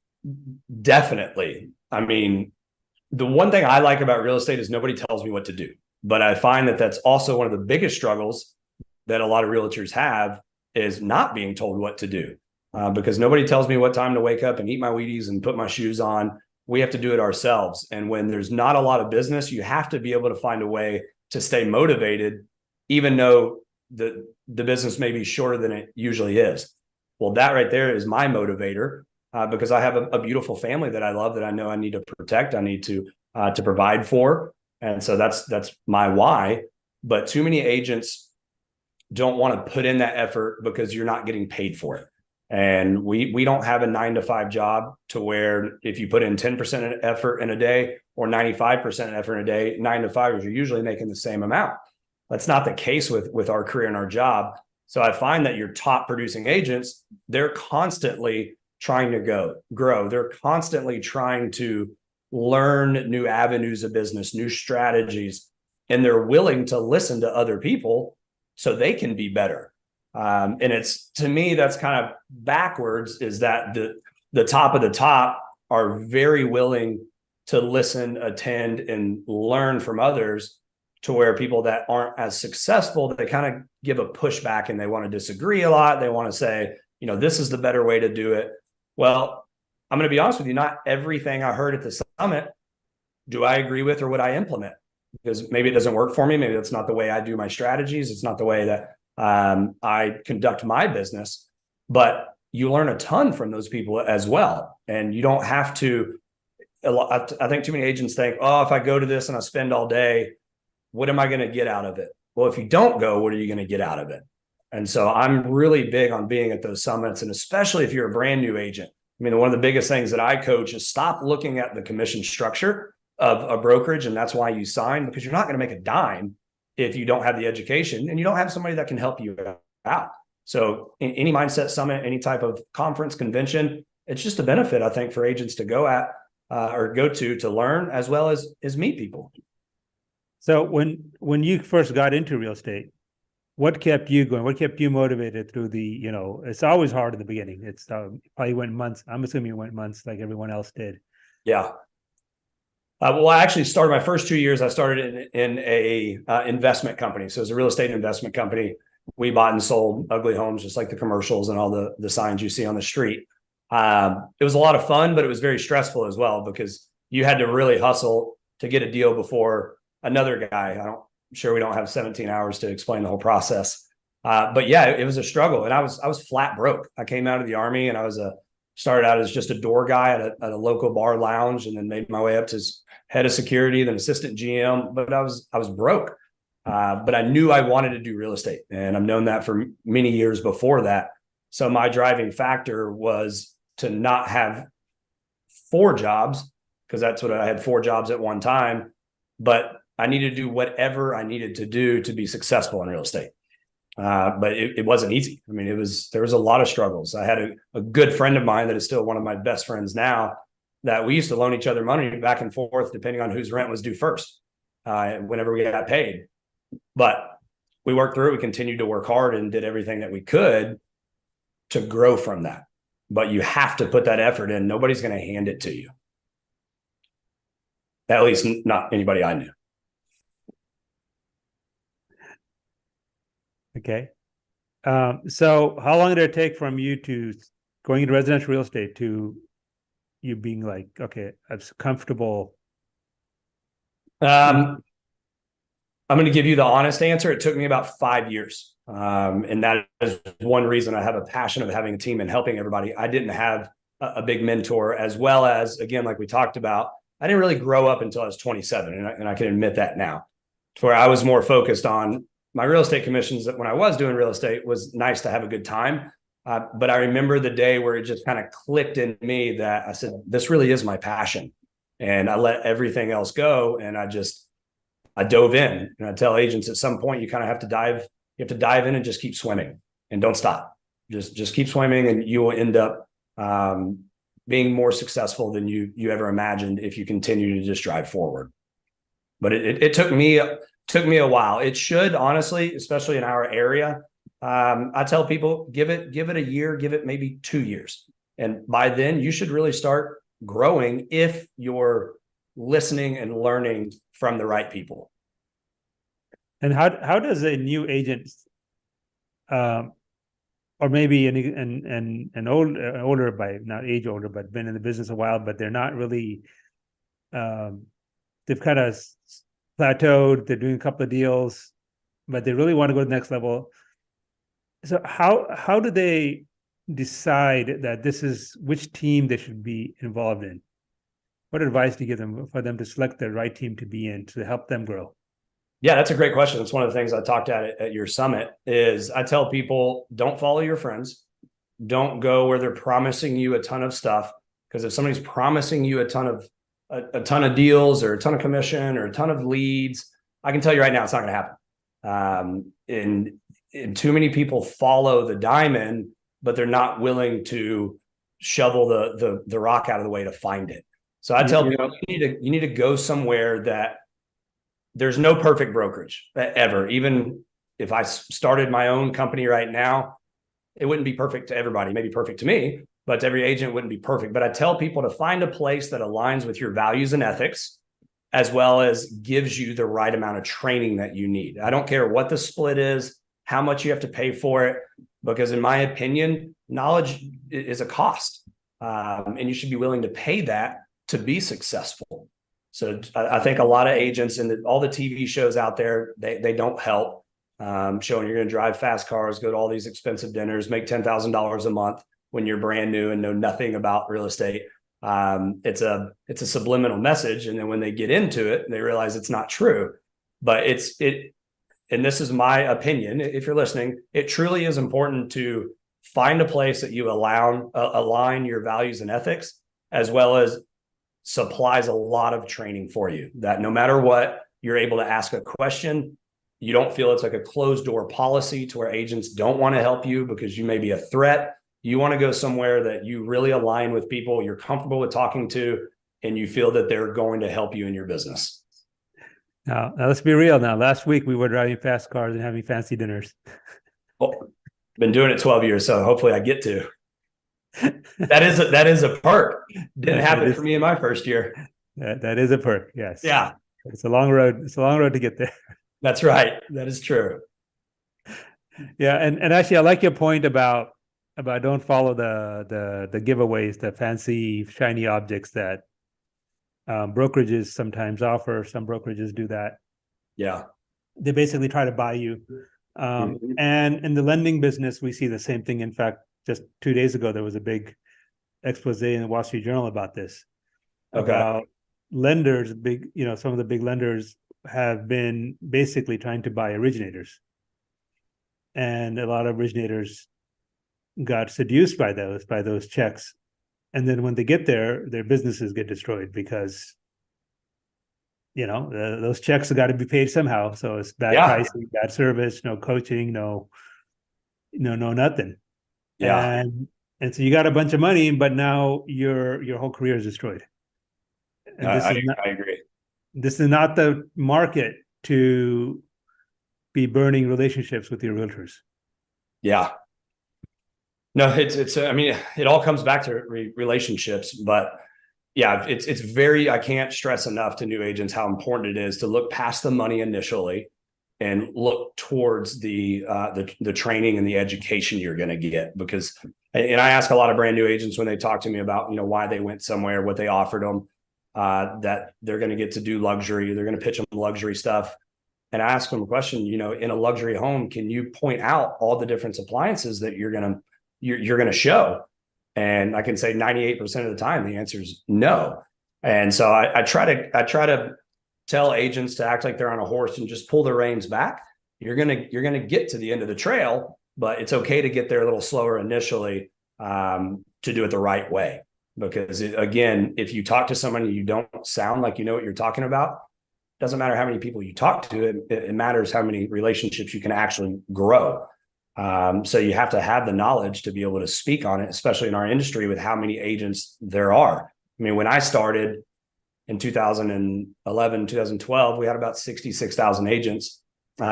S3: definitely. I mean, the one thing I like about real estate is nobody tells me what to do. But I find that that's also one of the biggest struggles that a lot of realtors have, is not being told what to do. Because nobody tells me what time to wake up and eat my Wheaties and put my shoes on. We have to do it ourselves. And when there's not a lot of business, you have to be able to find a way to stay motivated, even though the business may be shorter than it usually is. Well, that right there is my motivator, because I have a beautiful family that I love, that I know I need to protect, I need to provide for. And so that's my why. But too many agents don't want to put in that effort because you're not getting paid for it. And we don't have a 9-to-5 job to where if you put in 10% effort in a day or 95% effort in a day, 9-to-5ers are usually making the same amount. That's not the case with our career and our job. So I find that your top producing agents, they're constantly trying to grow. They're constantly trying to learn new avenues of business, new strategies, and they're willing to listen to other people so they can be better. And it's, to me, that's kind of backwards, is that the top of the top are very willing to listen, attend, and learn from others, to where people that aren't as successful, they kind of give a pushback and they want to disagree a lot. They want to say, this is the better way to do it. Well, I'm going to be honest with you, not everything I heard at the summit do I agree with or would I implement, because maybe it doesn't work for me. Maybe that's not the way I do my strategies. It's not the way that I conduct my business, but you learn a ton from those people as well. And you don't have to, I think too many agents think, oh, if I go to this and I spend all day, what am I going to get out of it? Well, if you don't go, what are you going to get out of it? And so I'm really big on being at those summits. And especially if you're a brand new agent, I mean, one of the biggest things that I coach is stop looking at the commission structure of a brokerage. And that's why you sign, because you're not going to make a dime if you don't have the education and you don't have somebody that can help you out. So in any mindset summit, any type of conference, convention, it's just a benefit, I think, for agents to go at or go to learn, as well as meet people.
S2: So when you first got into real estate, what kept you going? What kept you motivated through the, it's always hard in the beginning. It's probably went months. I'm assuming it went months like everyone else did.
S3: Yeah. Well, I actually started my first 2 years. I started in a investment company. So it was a real estate investment company. We bought and sold ugly homes, just like the commercials and all the signs you see on the street. It was a lot of fun, but it was very stressful as well, because you had to really hustle to get a deal before another guy. sure we don't have 17 hours to explain the whole process. But yeah, it was a struggle, and I was flat broke. I came out of the Army, and started out as just a door guy at a local bar lounge, and then made my way up to head of security, then assistant GM. But I was broke. But I knew I wanted to do real estate, and I've known that for many years before that. So my driving factor was to not have 4 jobs, because that's what I had, 4 jobs at one time. But I needed to do whatever I needed to do to be successful in real estate. But it wasn't easy. I mean, there was a lot of struggles. I had a good friend of mine that is still one of my best friends now, that we used to loan each other money back and forth, depending on whose rent was due first, whenever we got paid. But we worked through it. We continued to work hard and did everything that we could to grow from that. But you have to put that effort in. Nobody's going to hand it to you. At least not anybody I knew.
S2: Okay. So how long did it take from you to going into residential real estate to you being like, okay, I'm comfortable?
S3: I'm going to give you the honest answer. It took me about 5 years. And that is one reason I have a passion of having a team and helping everybody. I didn't have a big mentor, as well as, again, like we talked about, I didn't really grow up until I was 27. And I can admit that now, to where I was more focused on my real estate commissions. That when I was doing real estate was nice to have a good time. But I remember the day where it just kind of clicked in me that I said, this really is my passion. And I let everything else go. And I dove in. And I tell agents, at some point, you kind of have to dive in and just keep swimming and don't stop. Just keep swimming, and you will end up being more successful than you ever imagined if you continue to just drive forward. But it took me a while. It should, honestly, especially in our area. I tell people, give it a year, give it maybe 2 years. And by then you should really start growing if you're listening and learning from the right people.
S2: And how does a new agent, or maybe an older, by not age older, but been in the business a while, but they're not really, they've kind of plateaued, they're doing a couple of deals, but they really want to go to the next level. So how do they decide that this is which team they should be involved in? What advice do you give them for them to select the right team to be in to help them grow?
S3: Yeah, that's a great question. It's one of the things I talked at your summit. Is I tell people, don't follow your friends. Don't go where they're promising you a ton of stuff, because if somebody's promising you a ton of deals or a ton of commission or a ton of leads, I can tell you right now, it's not going to happen. And too many people follow the diamond, but they're not willing to shovel the rock out of the way to find it. So I tell people, you need to go somewhere that there's no perfect brokerage ever. Even if I started my own company right now, it wouldn't be perfect to everybody. Maybe perfect to me, but to every agent, it wouldn't be perfect. But I tell people to find a place that aligns with your values and ethics, as well as gives you the right amount of training that you need. I don't care what the split is, how much you have to pay for it, because in my opinion, knowledge is a cost, and you should be willing to pay that to be successful. So I think a lot of agents and all the TV shows out there, they don't help, showing you're going to drive fast cars, go to all these expensive dinners, make $10,000 a month when you're brand new and know nothing about real estate. It's a subliminal message. And then when they get into it, they realize it's not true. But and this is my opinion, if you're listening, it truly is important to find a place that you align your values and ethics, as well as supplies a lot of training for you, that no matter what, you're able to ask a question. You don't feel it's like a closed door policy to where agents don't want to help you because you may be a threat. You want to go somewhere that you really align with people you're comfortable with talking to, and you feel that they're going to help you in your business.
S2: Now let's be real. Now, last week we were driving fast cars and having fancy dinners.
S3: Well, been doing it 12 years, so hopefully I get to. That is a perk. Didn't happen for me in my first year.
S2: That is a perk. Yes.
S3: Yeah.
S2: It's a long road. It's a long road to get there.
S3: That's right. That is true.
S2: Yeah, and actually, I like your point about don't follow the giveaways, the fancy shiny objects that brokerages sometimes offer. Some brokerages do that.
S3: Yeah.
S2: They basically try to buy you. And in the lending business, we see the same thing. In fact, just 2 days ago, there was a big expose in the Wall Street Journal about this.
S3: Okay.
S2: About lenders, some of the big lenders have been basically trying to buy originators. And a lot of originators got seduced by those checks. And then when they get there, their businesses get destroyed because those checks have got to be paid somehow. So it's bad pricing, bad service, no coaching, no nothing.
S3: Yeah.
S2: And so you got a bunch of money, but now your whole career is destroyed. And
S3: I agree.
S2: This is not the market to be burning relationships with your realtors.
S3: Yeah. No, it's I mean, it all comes back to relationships, but yeah, it's very, I can't stress enough to new agents how important it is to look past the money initially and look towards the training and the education you're going to get. Because, and I ask a lot of brand new agents when they talk to me about, why they went somewhere, what they offered them, that they're going to get to do luxury, they're going to pitch them luxury stuff. And I ask them a question, in a luxury home, can you point out all the different appliances that you're going to show? And I can say 98% of the time, the answer is no. And so I try to tell agents to act like they're on a horse and just pull the reins back. You're gonna get to the end of the trail, but it's okay to get there a little slower initially, to do it the right way. Because again, if you talk to someone and you don't sound like you know what you're talking about, doesn't matter how many people you talk to. It matters how many relationships you can actually grow. So you have to have the knowledge to be able to speak on it, especially in our industry with how many agents there are. I mean, when I started in 2011, 2012, we had about 66,000 agents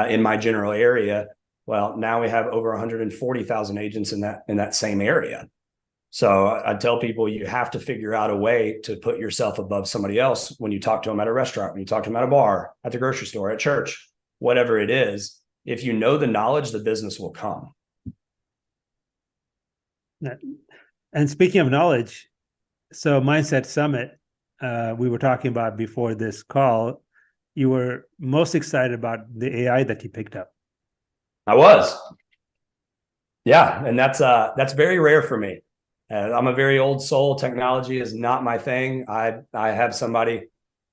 S3: in my general area. Well, now we have over 140,000 agents in that same area. So I tell people you have to figure out a way to put yourself above somebody else when you talk to them at a restaurant, when you talk to them at a bar, at the grocery store, at church, whatever it is. If you know the knowledge, the business will come.
S2: And speaking of knowledge, so Mindset Summit, we were talking about before this call, you were most excited about the AI that you picked up.
S3: I was. Yeah. And that's very rare for me. I'm a very old soul. Technology is not my thing. I have somebody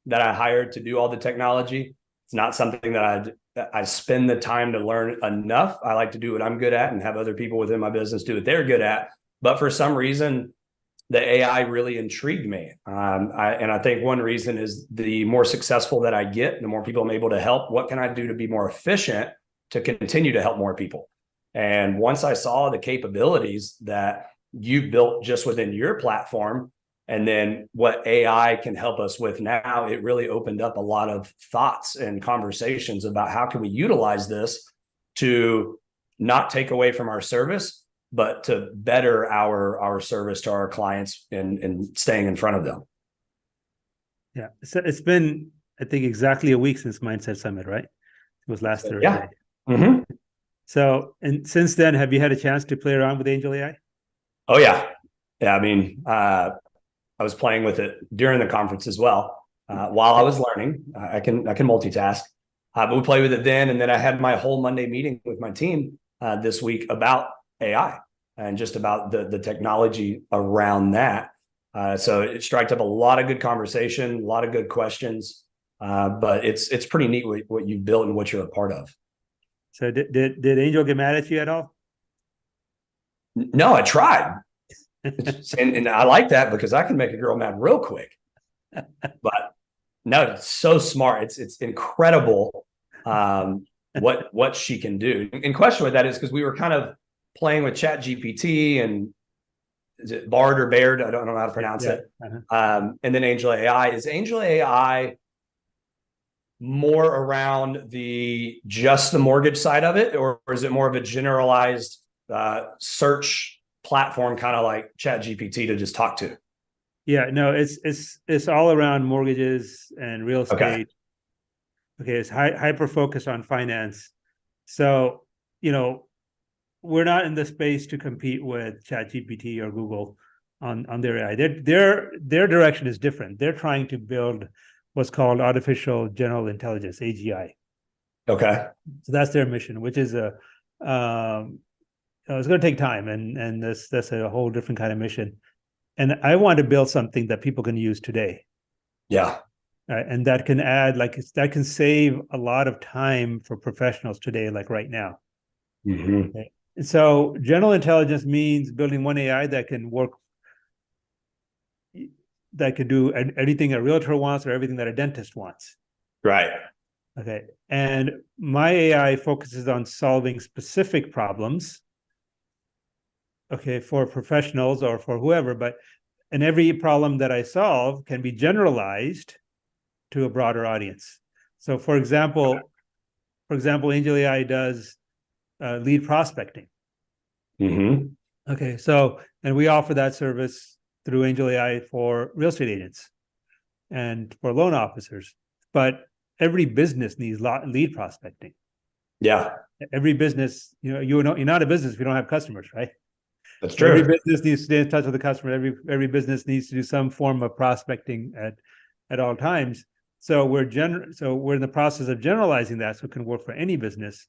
S3: that I hired to do all the technology. It's not something that I spend the time to learn enough. I like to do what I'm good at and have other people within my business do what they're good at. But for some reason, the AI really intrigued me. And I think one reason is the more successful that I get, the more people I'm able to help. What can I do to be more efficient to continue to help more people? And once I saw the capabilities that you built just within your platform, and then what AI can help us with now, it really opened up a lot of thoughts and conversations about how can we utilize this to not take away from our service, but to better our service to our clients and staying in front of them.
S2: Yeah. So it's been, I think, exactly a week since Mindset Summit, right? It was last Thursday.
S3: Yeah. Mm-hmm.
S2: So, and since then, have you had a chance to play around with AngelAi?
S3: Oh yeah. Yeah. I mean, I was playing with it during the conference as well. While I was learning, I can multitask, but we played with it then. And then I had my whole Monday meeting with my team this week about AI and just about the technology around that. So it struck up a lot of good conversation, a lot of good questions, but it's pretty neat what you built and what you're a part of.
S2: So did Angel get mad at you at all?
S3: No, I tried. and I like that because I can make a girl mad real quick. But no, it's so smart. It's incredible what she can do. And question with that is because we were kind of playing with Chat GPT and is it Bard or Baird? I don't know how to pronounce it. Uh-huh. And then AngelAi. Is AngelAi more around just the mortgage side of it, or is it more of a generalized search platform, kind of like Chat GPT to just talk to?
S2: Yeah, no, it's all around mortgages and real estate. Okay, it's hyper focused on finance. So, we're not in the space to compete with ChatGPT or Google on their AI. Their direction is different. They're trying to build what's called artificial general intelligence, AGI.
S3: Okay.
S2: So that's their mission, which is it's going to take time, and that's a whole different kind of mission. And I want to build something that people can use today.
S3: Yeah.
S2: Right? And that can add, like, that can save a lot of time for professionals today, like right now.
S3: Mm-hmm.
S2: Okay? And so general intelligence means building one AI that can work, that could do anything a realtor wants or everything that a dentist wants.
S3: Right.
S2: Okay. And my AI focuses on solving specific problems, okay, for professionals or for whoever, and every problem that I solve can be generalized to a broader audience. So for example, AngelAi does lead prospecting.
S3: Mm-hmm.
S2: Okay. So, and we offer that service through AngelAi for real estate agents and for loan officers. But every business needs lead prospecting.
S3: Yeah,
S2: Every business, you're not a business if you don't have customers, right?
S3: that's
S2: Every
S3: true.
S2: business needs to stay in touch with the customer. Every business needs to do some form of prospecting at all times. So we're in the process of generalizing that so it can work for any business,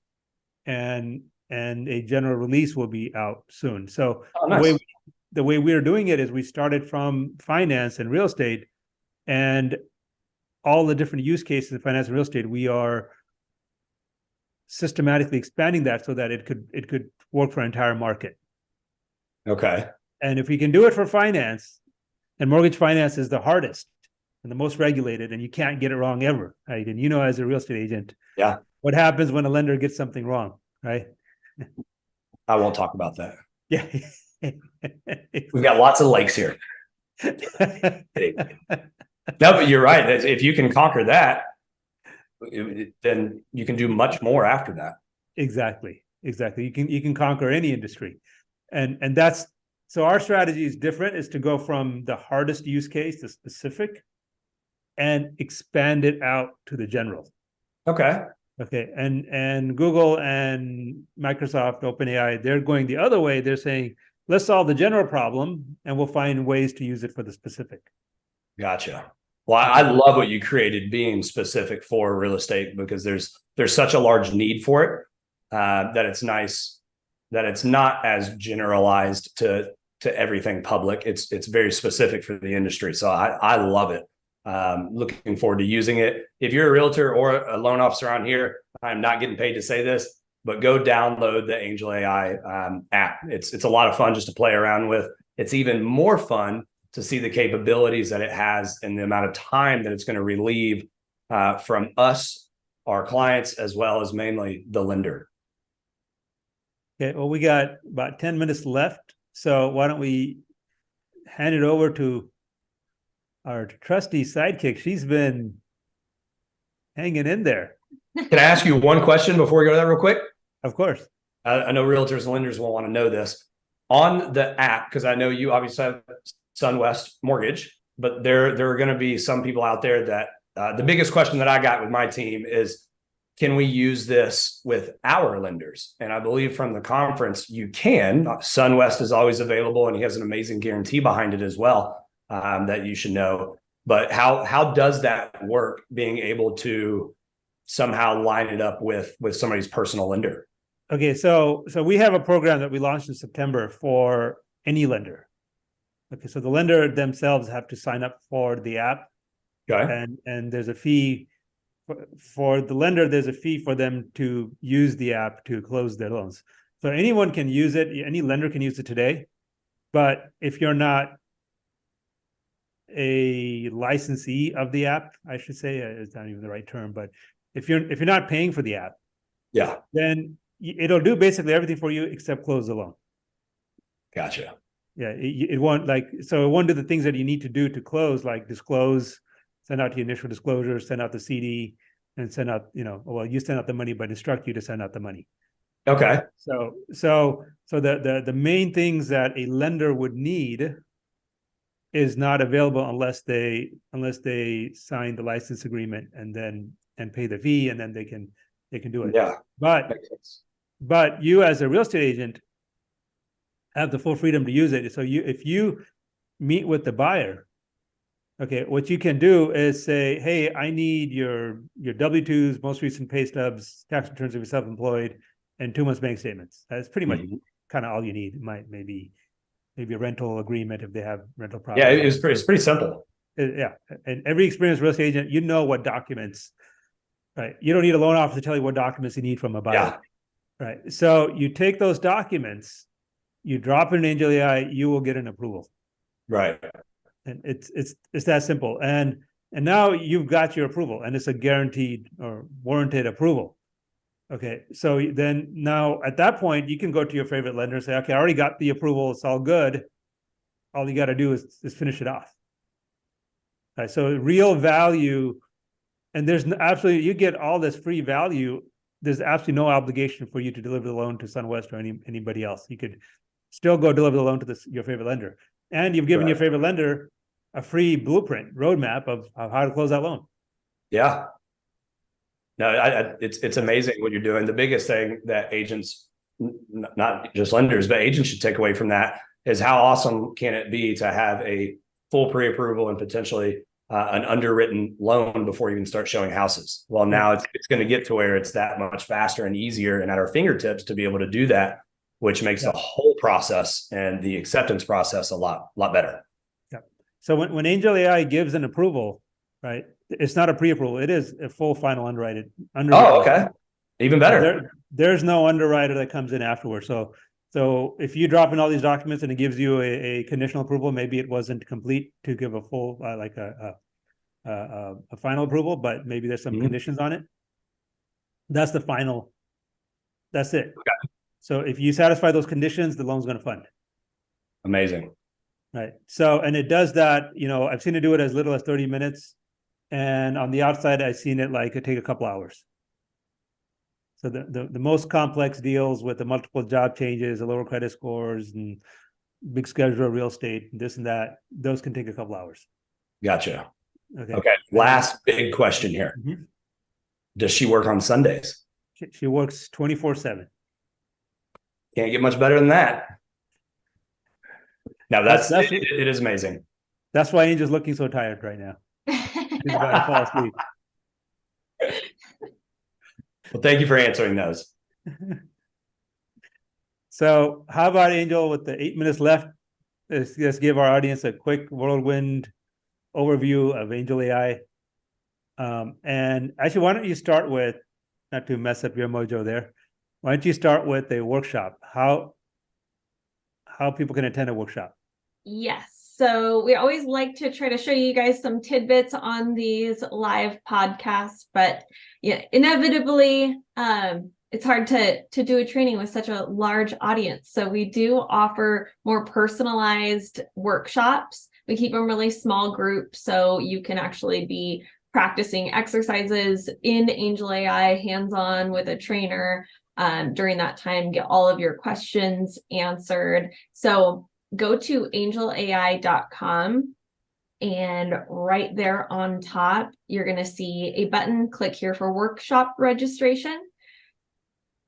S2: and a general release will be out soon. So
S3: Oh, nice.
S2: the way we're doing it is we started from finance and real estate, and all the different use cases in finance and real estate. We are systematically expanding that so that it could work for an entire market.
S3: Okay.
S2: And if we can do it for finance, and mortgage finance is the hardest and the most regulated, and you can't get it wrong ever, right? And as a real estate agent,
S3: Yeah,
S2: what happens when a lender gets something wrong, right?
S3: I won't talk about that.
S2: Yeah.
S3: We've got lots of lakes here. No, but you're right. If you can conquer that, then you can do much more after that.
S2: Exactly. You can conquer any industry, and that's so our strategy is different. Is to go from the hardest use case, the specific, and expand it out to the general.
S3: Okay.
S2: Okay, and Google and Microsoft, OpenAI, they're going the other way. They're saying, let's solve the general problem, and we'll find ways to use it for the specific.
S3: Gotcha. Well, I love what you created, being specific for real estate, because there's such a large need for it, that it's nice that it's not as generalized to everything public. It's very specific for the industry. So I love it. Looking forward to using it. If you're a realtor or a loan officer on here, I'm not getting paid to say this, but go download the AngelAi app. It's a lot of fun just to play around with. It's even more fun to see the capabilities that it has and the amount of time that it's going to relieve from us, our clients, as well as mainly the lender.
S2: Okay, well, we got about 10 minutes left. So why don't we hand it over to our trusty sidekick? She's been hanging in there.
S3: Can I ask you one question before we go to that real quick?
S2: Of course.
S3: I know realtors and lenders will want to know this. On the app, because I know you obviously have SunWest Mortgage, but there are going to be some people out there that the biggest question that I got with my team is, can we use this with our lenders? And I believe from the conference, you can. SunWest is always available, and he has an amazing guarantee behind it as well, that you should know. But how does that work, being able to somehow line it up with somebody's personal lender?
S2: Okay, so we have a program that we launched in September for any lender. Okay, so the lender themselves have to sign up for the app.
S3: Okay.
S2: And there's a fee for the lender. There's a fee for them to use the app to close their loans. So anyone can use it. Any lender can use it today. But if you're not a licensee of the app, I should say, it's not even the right term, but if you're not paying for the app,
S3: Yeah.
S2: then it'll do basically everything for you except close the loan.
S3: Gotcha.
S2: Yeah, it won't it won't do the things that you need to do to close, like disclose, send out the initial disclosure, send out the CD, and send out, you send out the money, but instruct you to send out the money.
S3: Okay.
S2: So the main things that a lender would need is not available unless they sign the license agreement and pay the fee, and then they can do it.
S3: Yeah.
S2: But you, as a real estate agent, have the full freedom to use it. So if you meet with the buyer Okay, what you can do is say, hey, I need your W-2s, most recent pay stubs, tax returns if you're self-employed, and 2 months bank statements. That's pretty much kind of all you need. It might maybe a rental agreement if they have rental property.
S3: Yeah, it's pretty simple.
S2: Yeah, and every experienced real estate agent, you know what documents, right? You don't need a loan officer to tell you what documents you need from a buyer, right? So you take those documents, you drop it in AngelAi, you will get an approval.
S3: Right.
S2: And it's that simple. And now you've got your approval, and it's a guaranteed or warranted approval. Okay, so then now at that point, you can go to your favorite lender and say, okay, I already got the approval, it's all good. All you got to do is finish it off. Right, so real value, and there's absolutely, you get all this free value. There's absolutely no obligation for you to deliver the loan to SunWest or anybody else. You could still go deliver the loan to your favorite lender. And you've given your favorite lender a free blueprint roadmap of how to close that loan.
S3: Yeah. No, it's amazing what you're doing. The biggest thing that agents, not just lenders, but agents should take away from that is how awesome can it be to have a full pre-approval and potentially an underwritten loan before you even start showing houses. Well, now it's going to get to where it's that much faster and easier and at our fingertips to be able to do that, which makes the whole process and the acceptance process a lot better.
S2: Yeah. So when AngelAi gives an approval, right, it's not a pre-approval. It is a full final underwritten.
S3: Oh, okay. Even better.
S2: There's no underwriter that comes in afterwards. So if you drop in all these documents and it gives you a conditional approval, maybe it wasn't complete to give a full like a final approval, but maybe there's some conditions on it. That's the final. That's it.
S3: Okay.
S2: So if you satisfy those conditions, the loan's going to fund.
S3: Amazing.
S2: Right. So, and it does that, I've seen it do it as little as 30 minutes. And on the outside, I've seen it like it take a couple hours. So the most complex deals with the multiple job changes, the lower credit scores, and big schedule of real estate, this and that, those can take a couple hours.
S3: Gotcha.
S2: Okay.
S3: Last big question here. Does she work on Sundays?
S2: She works 24/7.
S3: Can't get much better than that. Now it is amazing.
S2: That's why Angel's looking so tired right now. She's about to fall asleep.
S3: Well, thank you for answering those.
S2: So how about Angel, with the 8 minutes left, let's give our audience a quick whirlwind overview of AngelAi. And actually, why don't you start with, not to mess up your mojo there, why don't you start with a workshop? How people can attend a workshop?
S1: Yes. So we always like to try to show you guys some tidbits on these live podcasts, but inevitably, it's hard to do a training with such a large audience. So we do offer more personalized workshops. We keep them really small groups, so you can actually be practicing exercises in AngelAi hands-on with a trainer. During that time, get all of your questions answered. So go to angelai.com, and right there on top, you're going to see a button. Click here for workshop registration.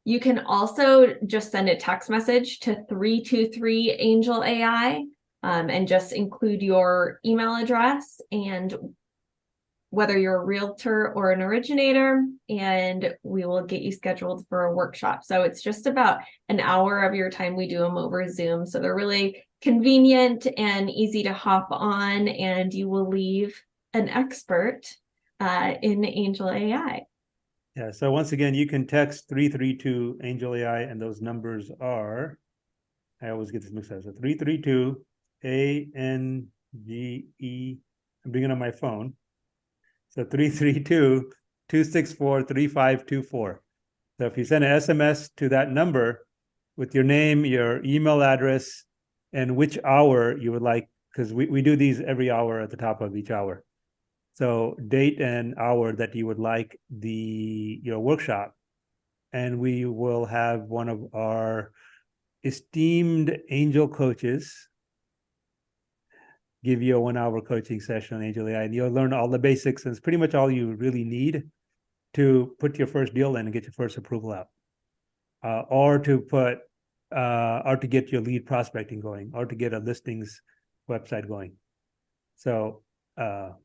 S1: You can also just send a text message to 323 AngelAi and just include your email address and whether you're a realtor or an originator, and we will get you scheduled for a workshop. So it's just about an hour of your time. We do them over Zoom. So they're really convenient and easy to hop on, and you will leave an expert in AngelAi.
S2: Yeah, so once again, you can text 332 AngelAi, and those numbers are, I always get this mixed up. So 332 ANGE, I'm doing it on my phone. So 332-264-3524. So if you send an SMS to that number with your name, your email address, and which hour you would like, because we do these every hour at the top of each hour. So date and hour that you would like your workshop, and we will have one of our esteemed angel coaches give you a 1 hour coaching session on AngelAi, and you'll learn all the basics, and it's pretty much all you really need to put your first deal in and get your first approval out, or to get your lead prospecting going, or to get a listings website going. So
S1: And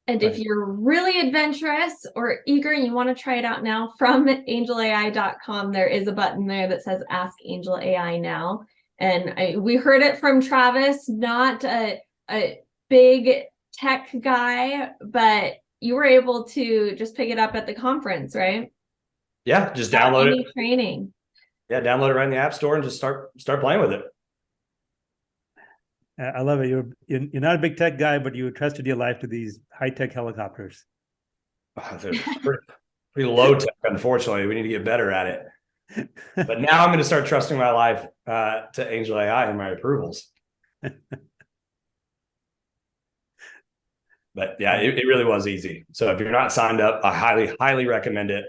S2: Right.
S1: if you're really adventurous or eager and you want to try it out now, from angelai.com, there is a button there that says Ask Angel AI Now. And we heard it from Travis, not a big tech guy, but you were able to just pick it up at the conference, right?
S3: Yeah, just
S1: Without
S3: download
S1: any
S3: it.
S1: training.
S3: Yeah, download it right in the App Store and just start playing with it.
S2: I love it. You're not a big tech guy, but you trusted your life to these high-tech helicopters.
S3: They're pretty low tech, unfortunately. We need to get better at it. But now I'm going to start trusting my life to AngelAi and my approvals. But yeah, it really was easy. So if you're not signed up, I highly, highly recommend it.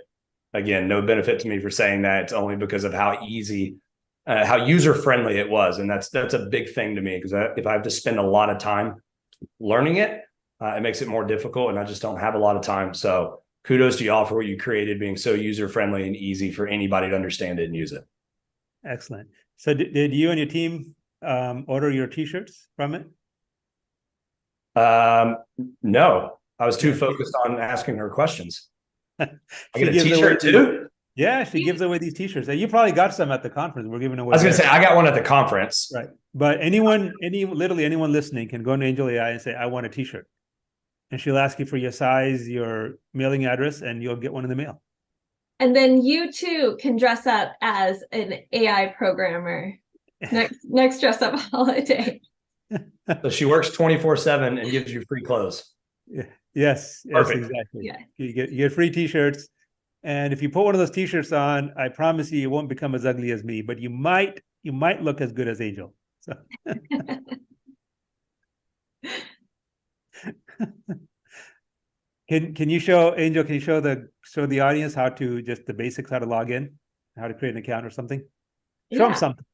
S3: Again, no benefit to me for saying that. It's only because of how easy, how user-friendly it was. And that's a big thing to me, because if I have to spend a lot of time learning it, it makes it more difficult, and I just don't have a lot of time. So kudos to y'all for what you created, being so user-friendly and easy for anybody to understand it and use it.
S2: Excellent. So did you and your team order your t-shirts from it?
S3: No, I was too focused on asking her questions. I
S2: She
S3: get a
S2: gives
S3: t-shirt
S2: away
S3: too?
S2: Yeah, she gives away these t-shirts. And you probably got some at the conference. We're giving away.
S3: I was going to say, I got one at the conference.
S2: Right. But literally anyone listening can go to AngelAi and say, I want a t-shirt. And she'll ask you for your size, your mailing address, and you'll get one in the mail.
S1: And then you too can dress up as an AI programmer next dress up holiday.
S3: So she works 24/7 and gives you free clothes.
S2: Yes,
S3: Perfect.
S2: exactly.
S1: Yes.
S2: You get free t-shirts. And if you put one of those t-shirts on, I promise you won't become as ugly as me, but you might look as good as Angel. So Can you show Angel? Can you show the audience how to just the basics, how to log in, how to create an account or something? Show them something.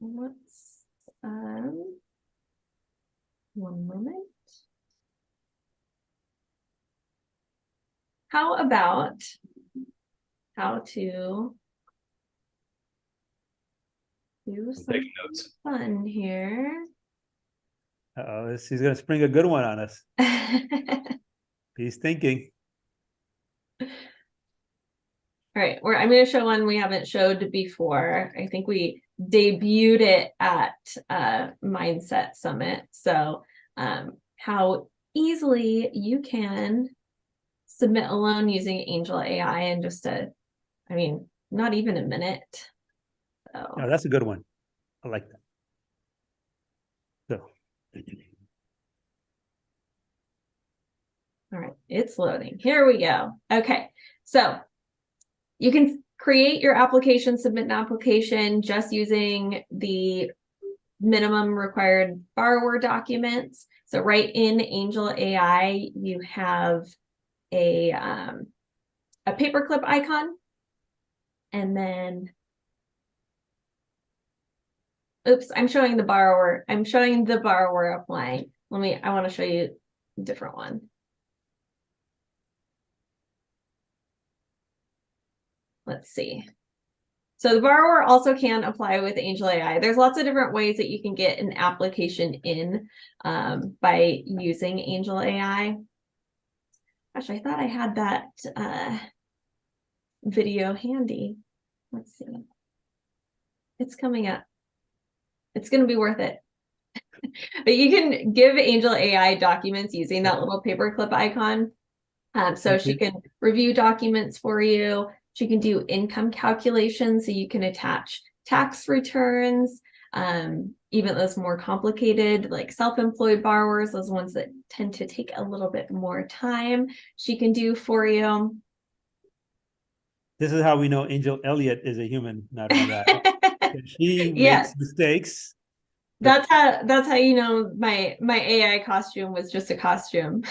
S1: Let's one moment. How about how to do some
S3: notes.
S1: fun here?
S2: Uh-oh, he's going to spring a good one on us. He's thinking.
S1: All right, I'm going to show one we haven't showed before. I think we debuted it at Mindset Summit. So how easily you can submit a loan using AngelAi in just not even a minute. So
S2: No, that's a good one. I like that. So.
S1: All right, it's loading. Here we go. Okay, so you can create your application, submit an application just using the minimum required borrower documents. So right in AngelAi, you have a paperclip icon, and then, oops, I'm showing the borrower applying. I want to show you a different one. Let's see. So the borrower also can apply with AngelAi. There's lots of different ways that you can get an application in by using AngelAi. Gosh, I thought I had that video handy. Let's see. It's coming up. It's going to be worth it. But you can give AngelAi documents using that little paperclip icon. So she can review documents for you. She can do income calculations, so you can attach tax returns, even those more complicated, like self-employed borrowers, those ones that tend to take a little bit more time, she can do for you.
S2: This is how we know Angel Elliott is a human, not an AI. She
S1: Yes.
S2: makes mistakes.
S1: That's how you know my AI costume was just a costume.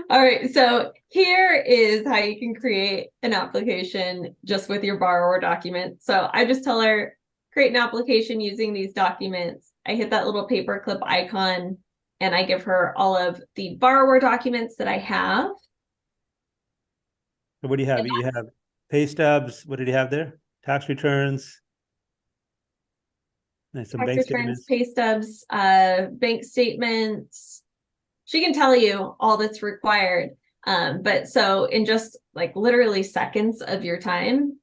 S1: All right, so here is how you can create an application just with your borrower document. So I just tell her, create an application using these documents. I hit that little paperclip icon and I give her all of the borrower documents that I have.
S2: So what do you have? You have pay stubs. What did you have there? Tax returns. And some
S1: tax
S2: bank
S1: returns,
S2: statements.
S1: pay stubs, bank statements. She can tell you all that's required. But so in just like literally seconds of your time,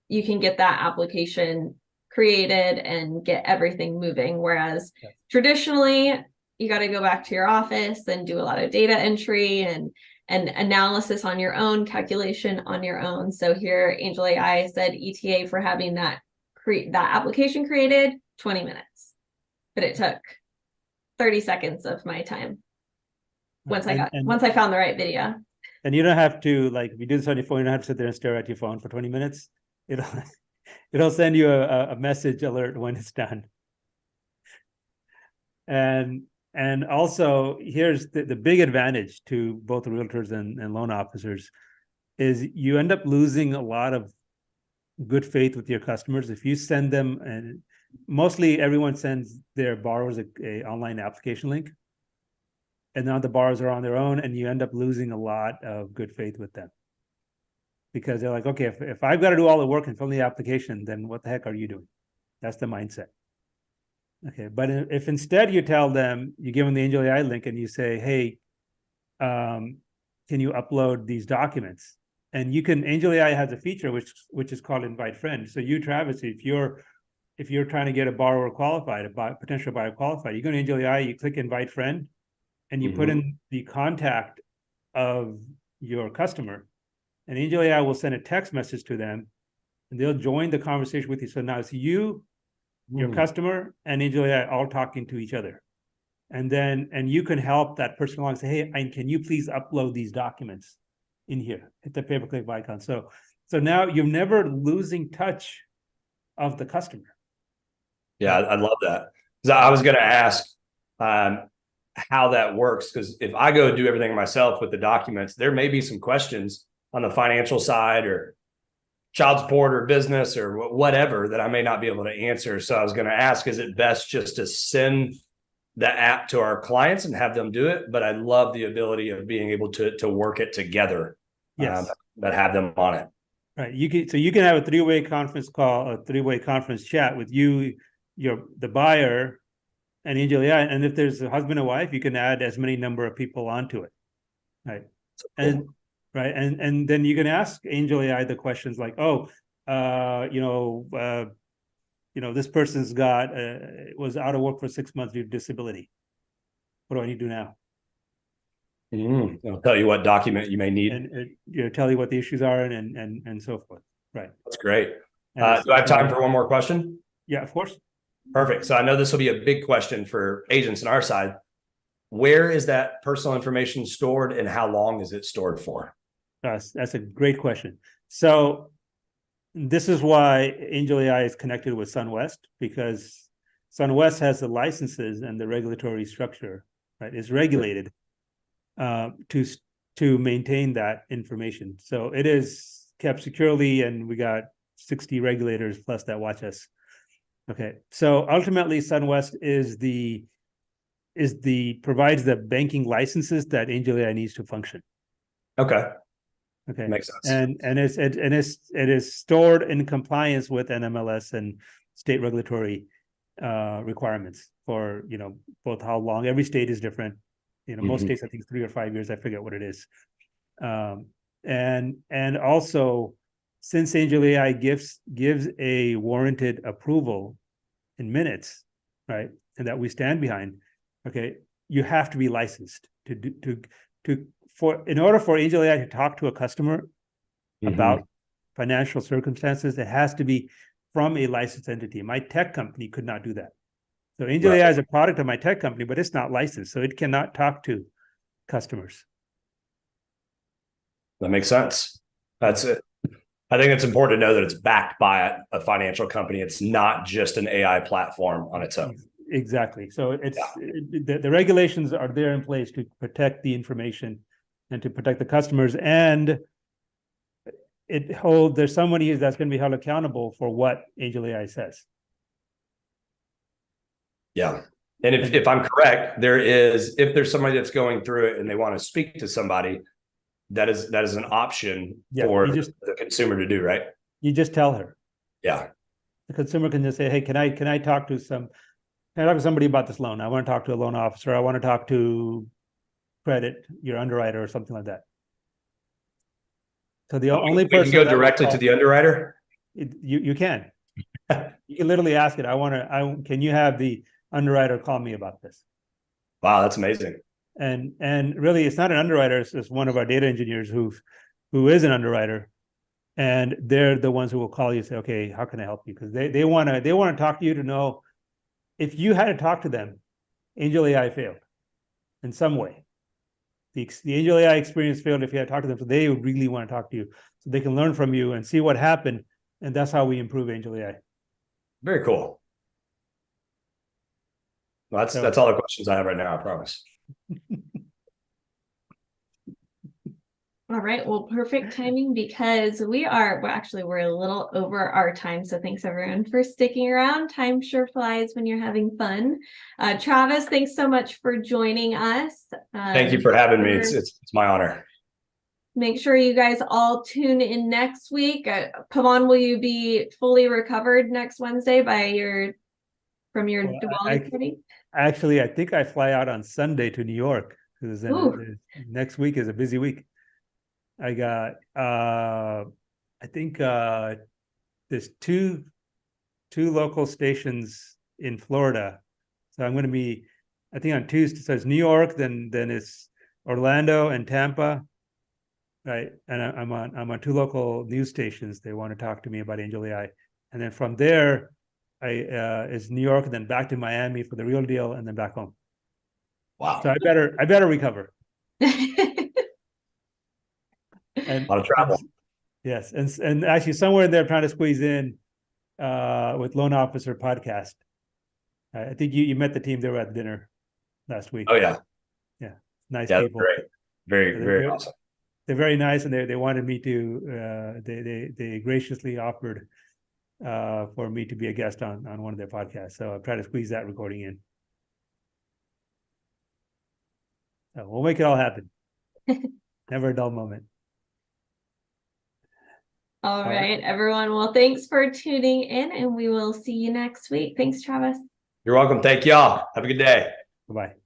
S1: you can get that application created and get everything moving. Whereas traditionally, you got to go back to your office and do a lot of data entry and analysis on your own, calculation on your own. So here, AngelAi said ETA for having that application created, 20 minutes. But it took 30 seconds of my time once I found the right video.
S2: And you don't have to, like, if you do this on your phone, you don't have to sit there and stare at your phone for 20 minutes. It'll send you a message alert when it's done. And also, here's the big advantage to both realtors and loan officers is you end up losing a lot of good faith with your customers. If you send them, and mostly everyone sends their borrowers a online application link, and now the borrowers are on their own, and you end up losing a lot of good faith with them. Because they're like, okay, if I've got to do all the work and fill in the application, then what the heck are you doing? That's the mindset. Okay, but if instead you tell them, you give them the AngelAi link and you say, hey, can you upload these documents? And you can, AngelAi has a feature which is called invite friend. So you, Travis, if you're trying to get a borrower qualified, a potential buyer qualified, you go to AngelAi, you click invite friend, and you put in the contact of your customer, and AngelAi will send a text message to them, and they'll join the conversation with you. So now it's you, your customer, and AngelAi all talking to each other. And you can help that person along and say, hey, can you please upload these documents in here? Hit the paperclip icon. So now you're never losing touch of the customer.
S3: Yeah, I love that. Because I was going to ask how that works, because if I go do everything myself with the documents, there may be some questions on the financial side or child support or business or whatever that I may not be able to answer. So I was going to ask, is it best just to send the app to our clients and have them do it? But I love the ability of being able to work it together.
S2: Yes.
S3: But have them on it.
S2: Right. You can have a three-way conference call, a three-way conference chat with you, the buyer, and AngelAi. And if there's a husband and wife, you can add as many number of people onto it. Right. Cool. And then you can ask AngelAi the questions like, this person's was out of work for 6 months due to disability. What do I need to do now?
S3: I'll tell you what document you may need,
S2: and tell you what the issues are, and so forth. Right.
S3: That's great. Do I have time for one more question?
S2: Yeah, of course.
S3: Perfect. So I know this will be a big question for agents on our side. Where is that personal information stored, and how long is it stored for?
S2: That's a great question. So this is why AngelAi is connected with SunWest, because SunWest has the licenses and the regulatory structure, right? It's regulated to maintain that information. So it is kept securely, and we got 60 regulators plus that watch us. Okay. So ultimately, SunWest provides the banking licenses that AngelAi needs to function.
S3: Okay.
S2: Makes sense. And it is stored in compliance with NMLS and state regulatory requirements for both how long. Every state is different. Most states I think 3 or 5 years. I forget what it is. And also, since AngelAi gives a warranted approval in minutes, right, and that we stand behind, okay, you have to be licensed in order for AngelAi to talk to a customer about financial circumstances. It has to be from a licensed entity. My tech company could not do that. So AngelAi is a product of my tech company, but it's not licensed, so it cannot talk to customers.
S3: That makes sense. That's it. I think it's important to know that it's backed by a financial company. It's not just an AI platform on its own.
S2: Exactly. So the regulations are there in place to protect the information and to protect the customers, and there's somebody that's going to be held accountable for what AngelAi says.
S3: Yeah. And if I'm correct, if there's somebody that's going through it and they want to speak to somebody, that is an option for the consumer to do, right?
S2: You just tell her.
S3: Yeah.
S2: The consumer can just say, hey, can I talk to somebody about this loan? I want to talk to a loan officer. I want to talk to credit, your underwriter, or something like that. So the only person
S3: can go directly to the underwriter.
S2: You can. You can literally ask it. Can you have the underwriter call me about this?
S3: Wow, that's amazing.
S2: And really, it's not an underwriter. It's one of our data engineers who is an underwriter, and they're the ones who will call you and say, okay, how can I help you? Because they want to talk to you to know if you had to talk to them, AngelAi failed in some way. The AngelAi experience failed if you had to talk to them. So they really want to talk to you so they can learn from you and see what happened. And that's how we improve AngelAi.
S3: Very cool. Well, that's all the questions I have right now, I promise.
S1: All right. Well, perfect timing because we're a little over our time. So thanks everyone for sticking around. Time sure flies when you're having fun. Travis, thanks so much for joining us.
S3: Thank you for having me. It's my honor.
S1: Make sure you guys all tune in next week. Pavan, will you be fully recovered next Wednesday from your Diwali party?
S2: Actually, I think I fly out on Sunday to New York because next week is a busy week. I got I think there's two local stations in Florida. So I'm going to be, I think on Tuesday, so it's New York, then it's Orlando and Tampa. Right. And I'm on two local news stations. They want to talk to me about AngelAi. And then from there, is New York, and then back to Miami for the real deal, and then back home.
S3: Wow.
S2: So I better recover.
S3: And a lot of travel.
S2: Yes. And actually somewhere in there I'm trying to squeeze in with Loan Officer podcast. I think you met the team. They were at dinner last week.
S3: Oh yeah.
S2: Yeah. Nice people.
S3: Great. Very awesome.
S2: They're very nice, and they wanted me to they graciously offered for me to be a guest on one of their podcasts. So I'm trying to squeeze that recording in. So we'll make it all happen. Never a dull moment.
S1: All right, everyone. Well, thanks for tuning in, and we will see you next week. Thanks, Travis.
S3: You're welcome. Thank y'all. Have a good day.
S2: Bye-bye.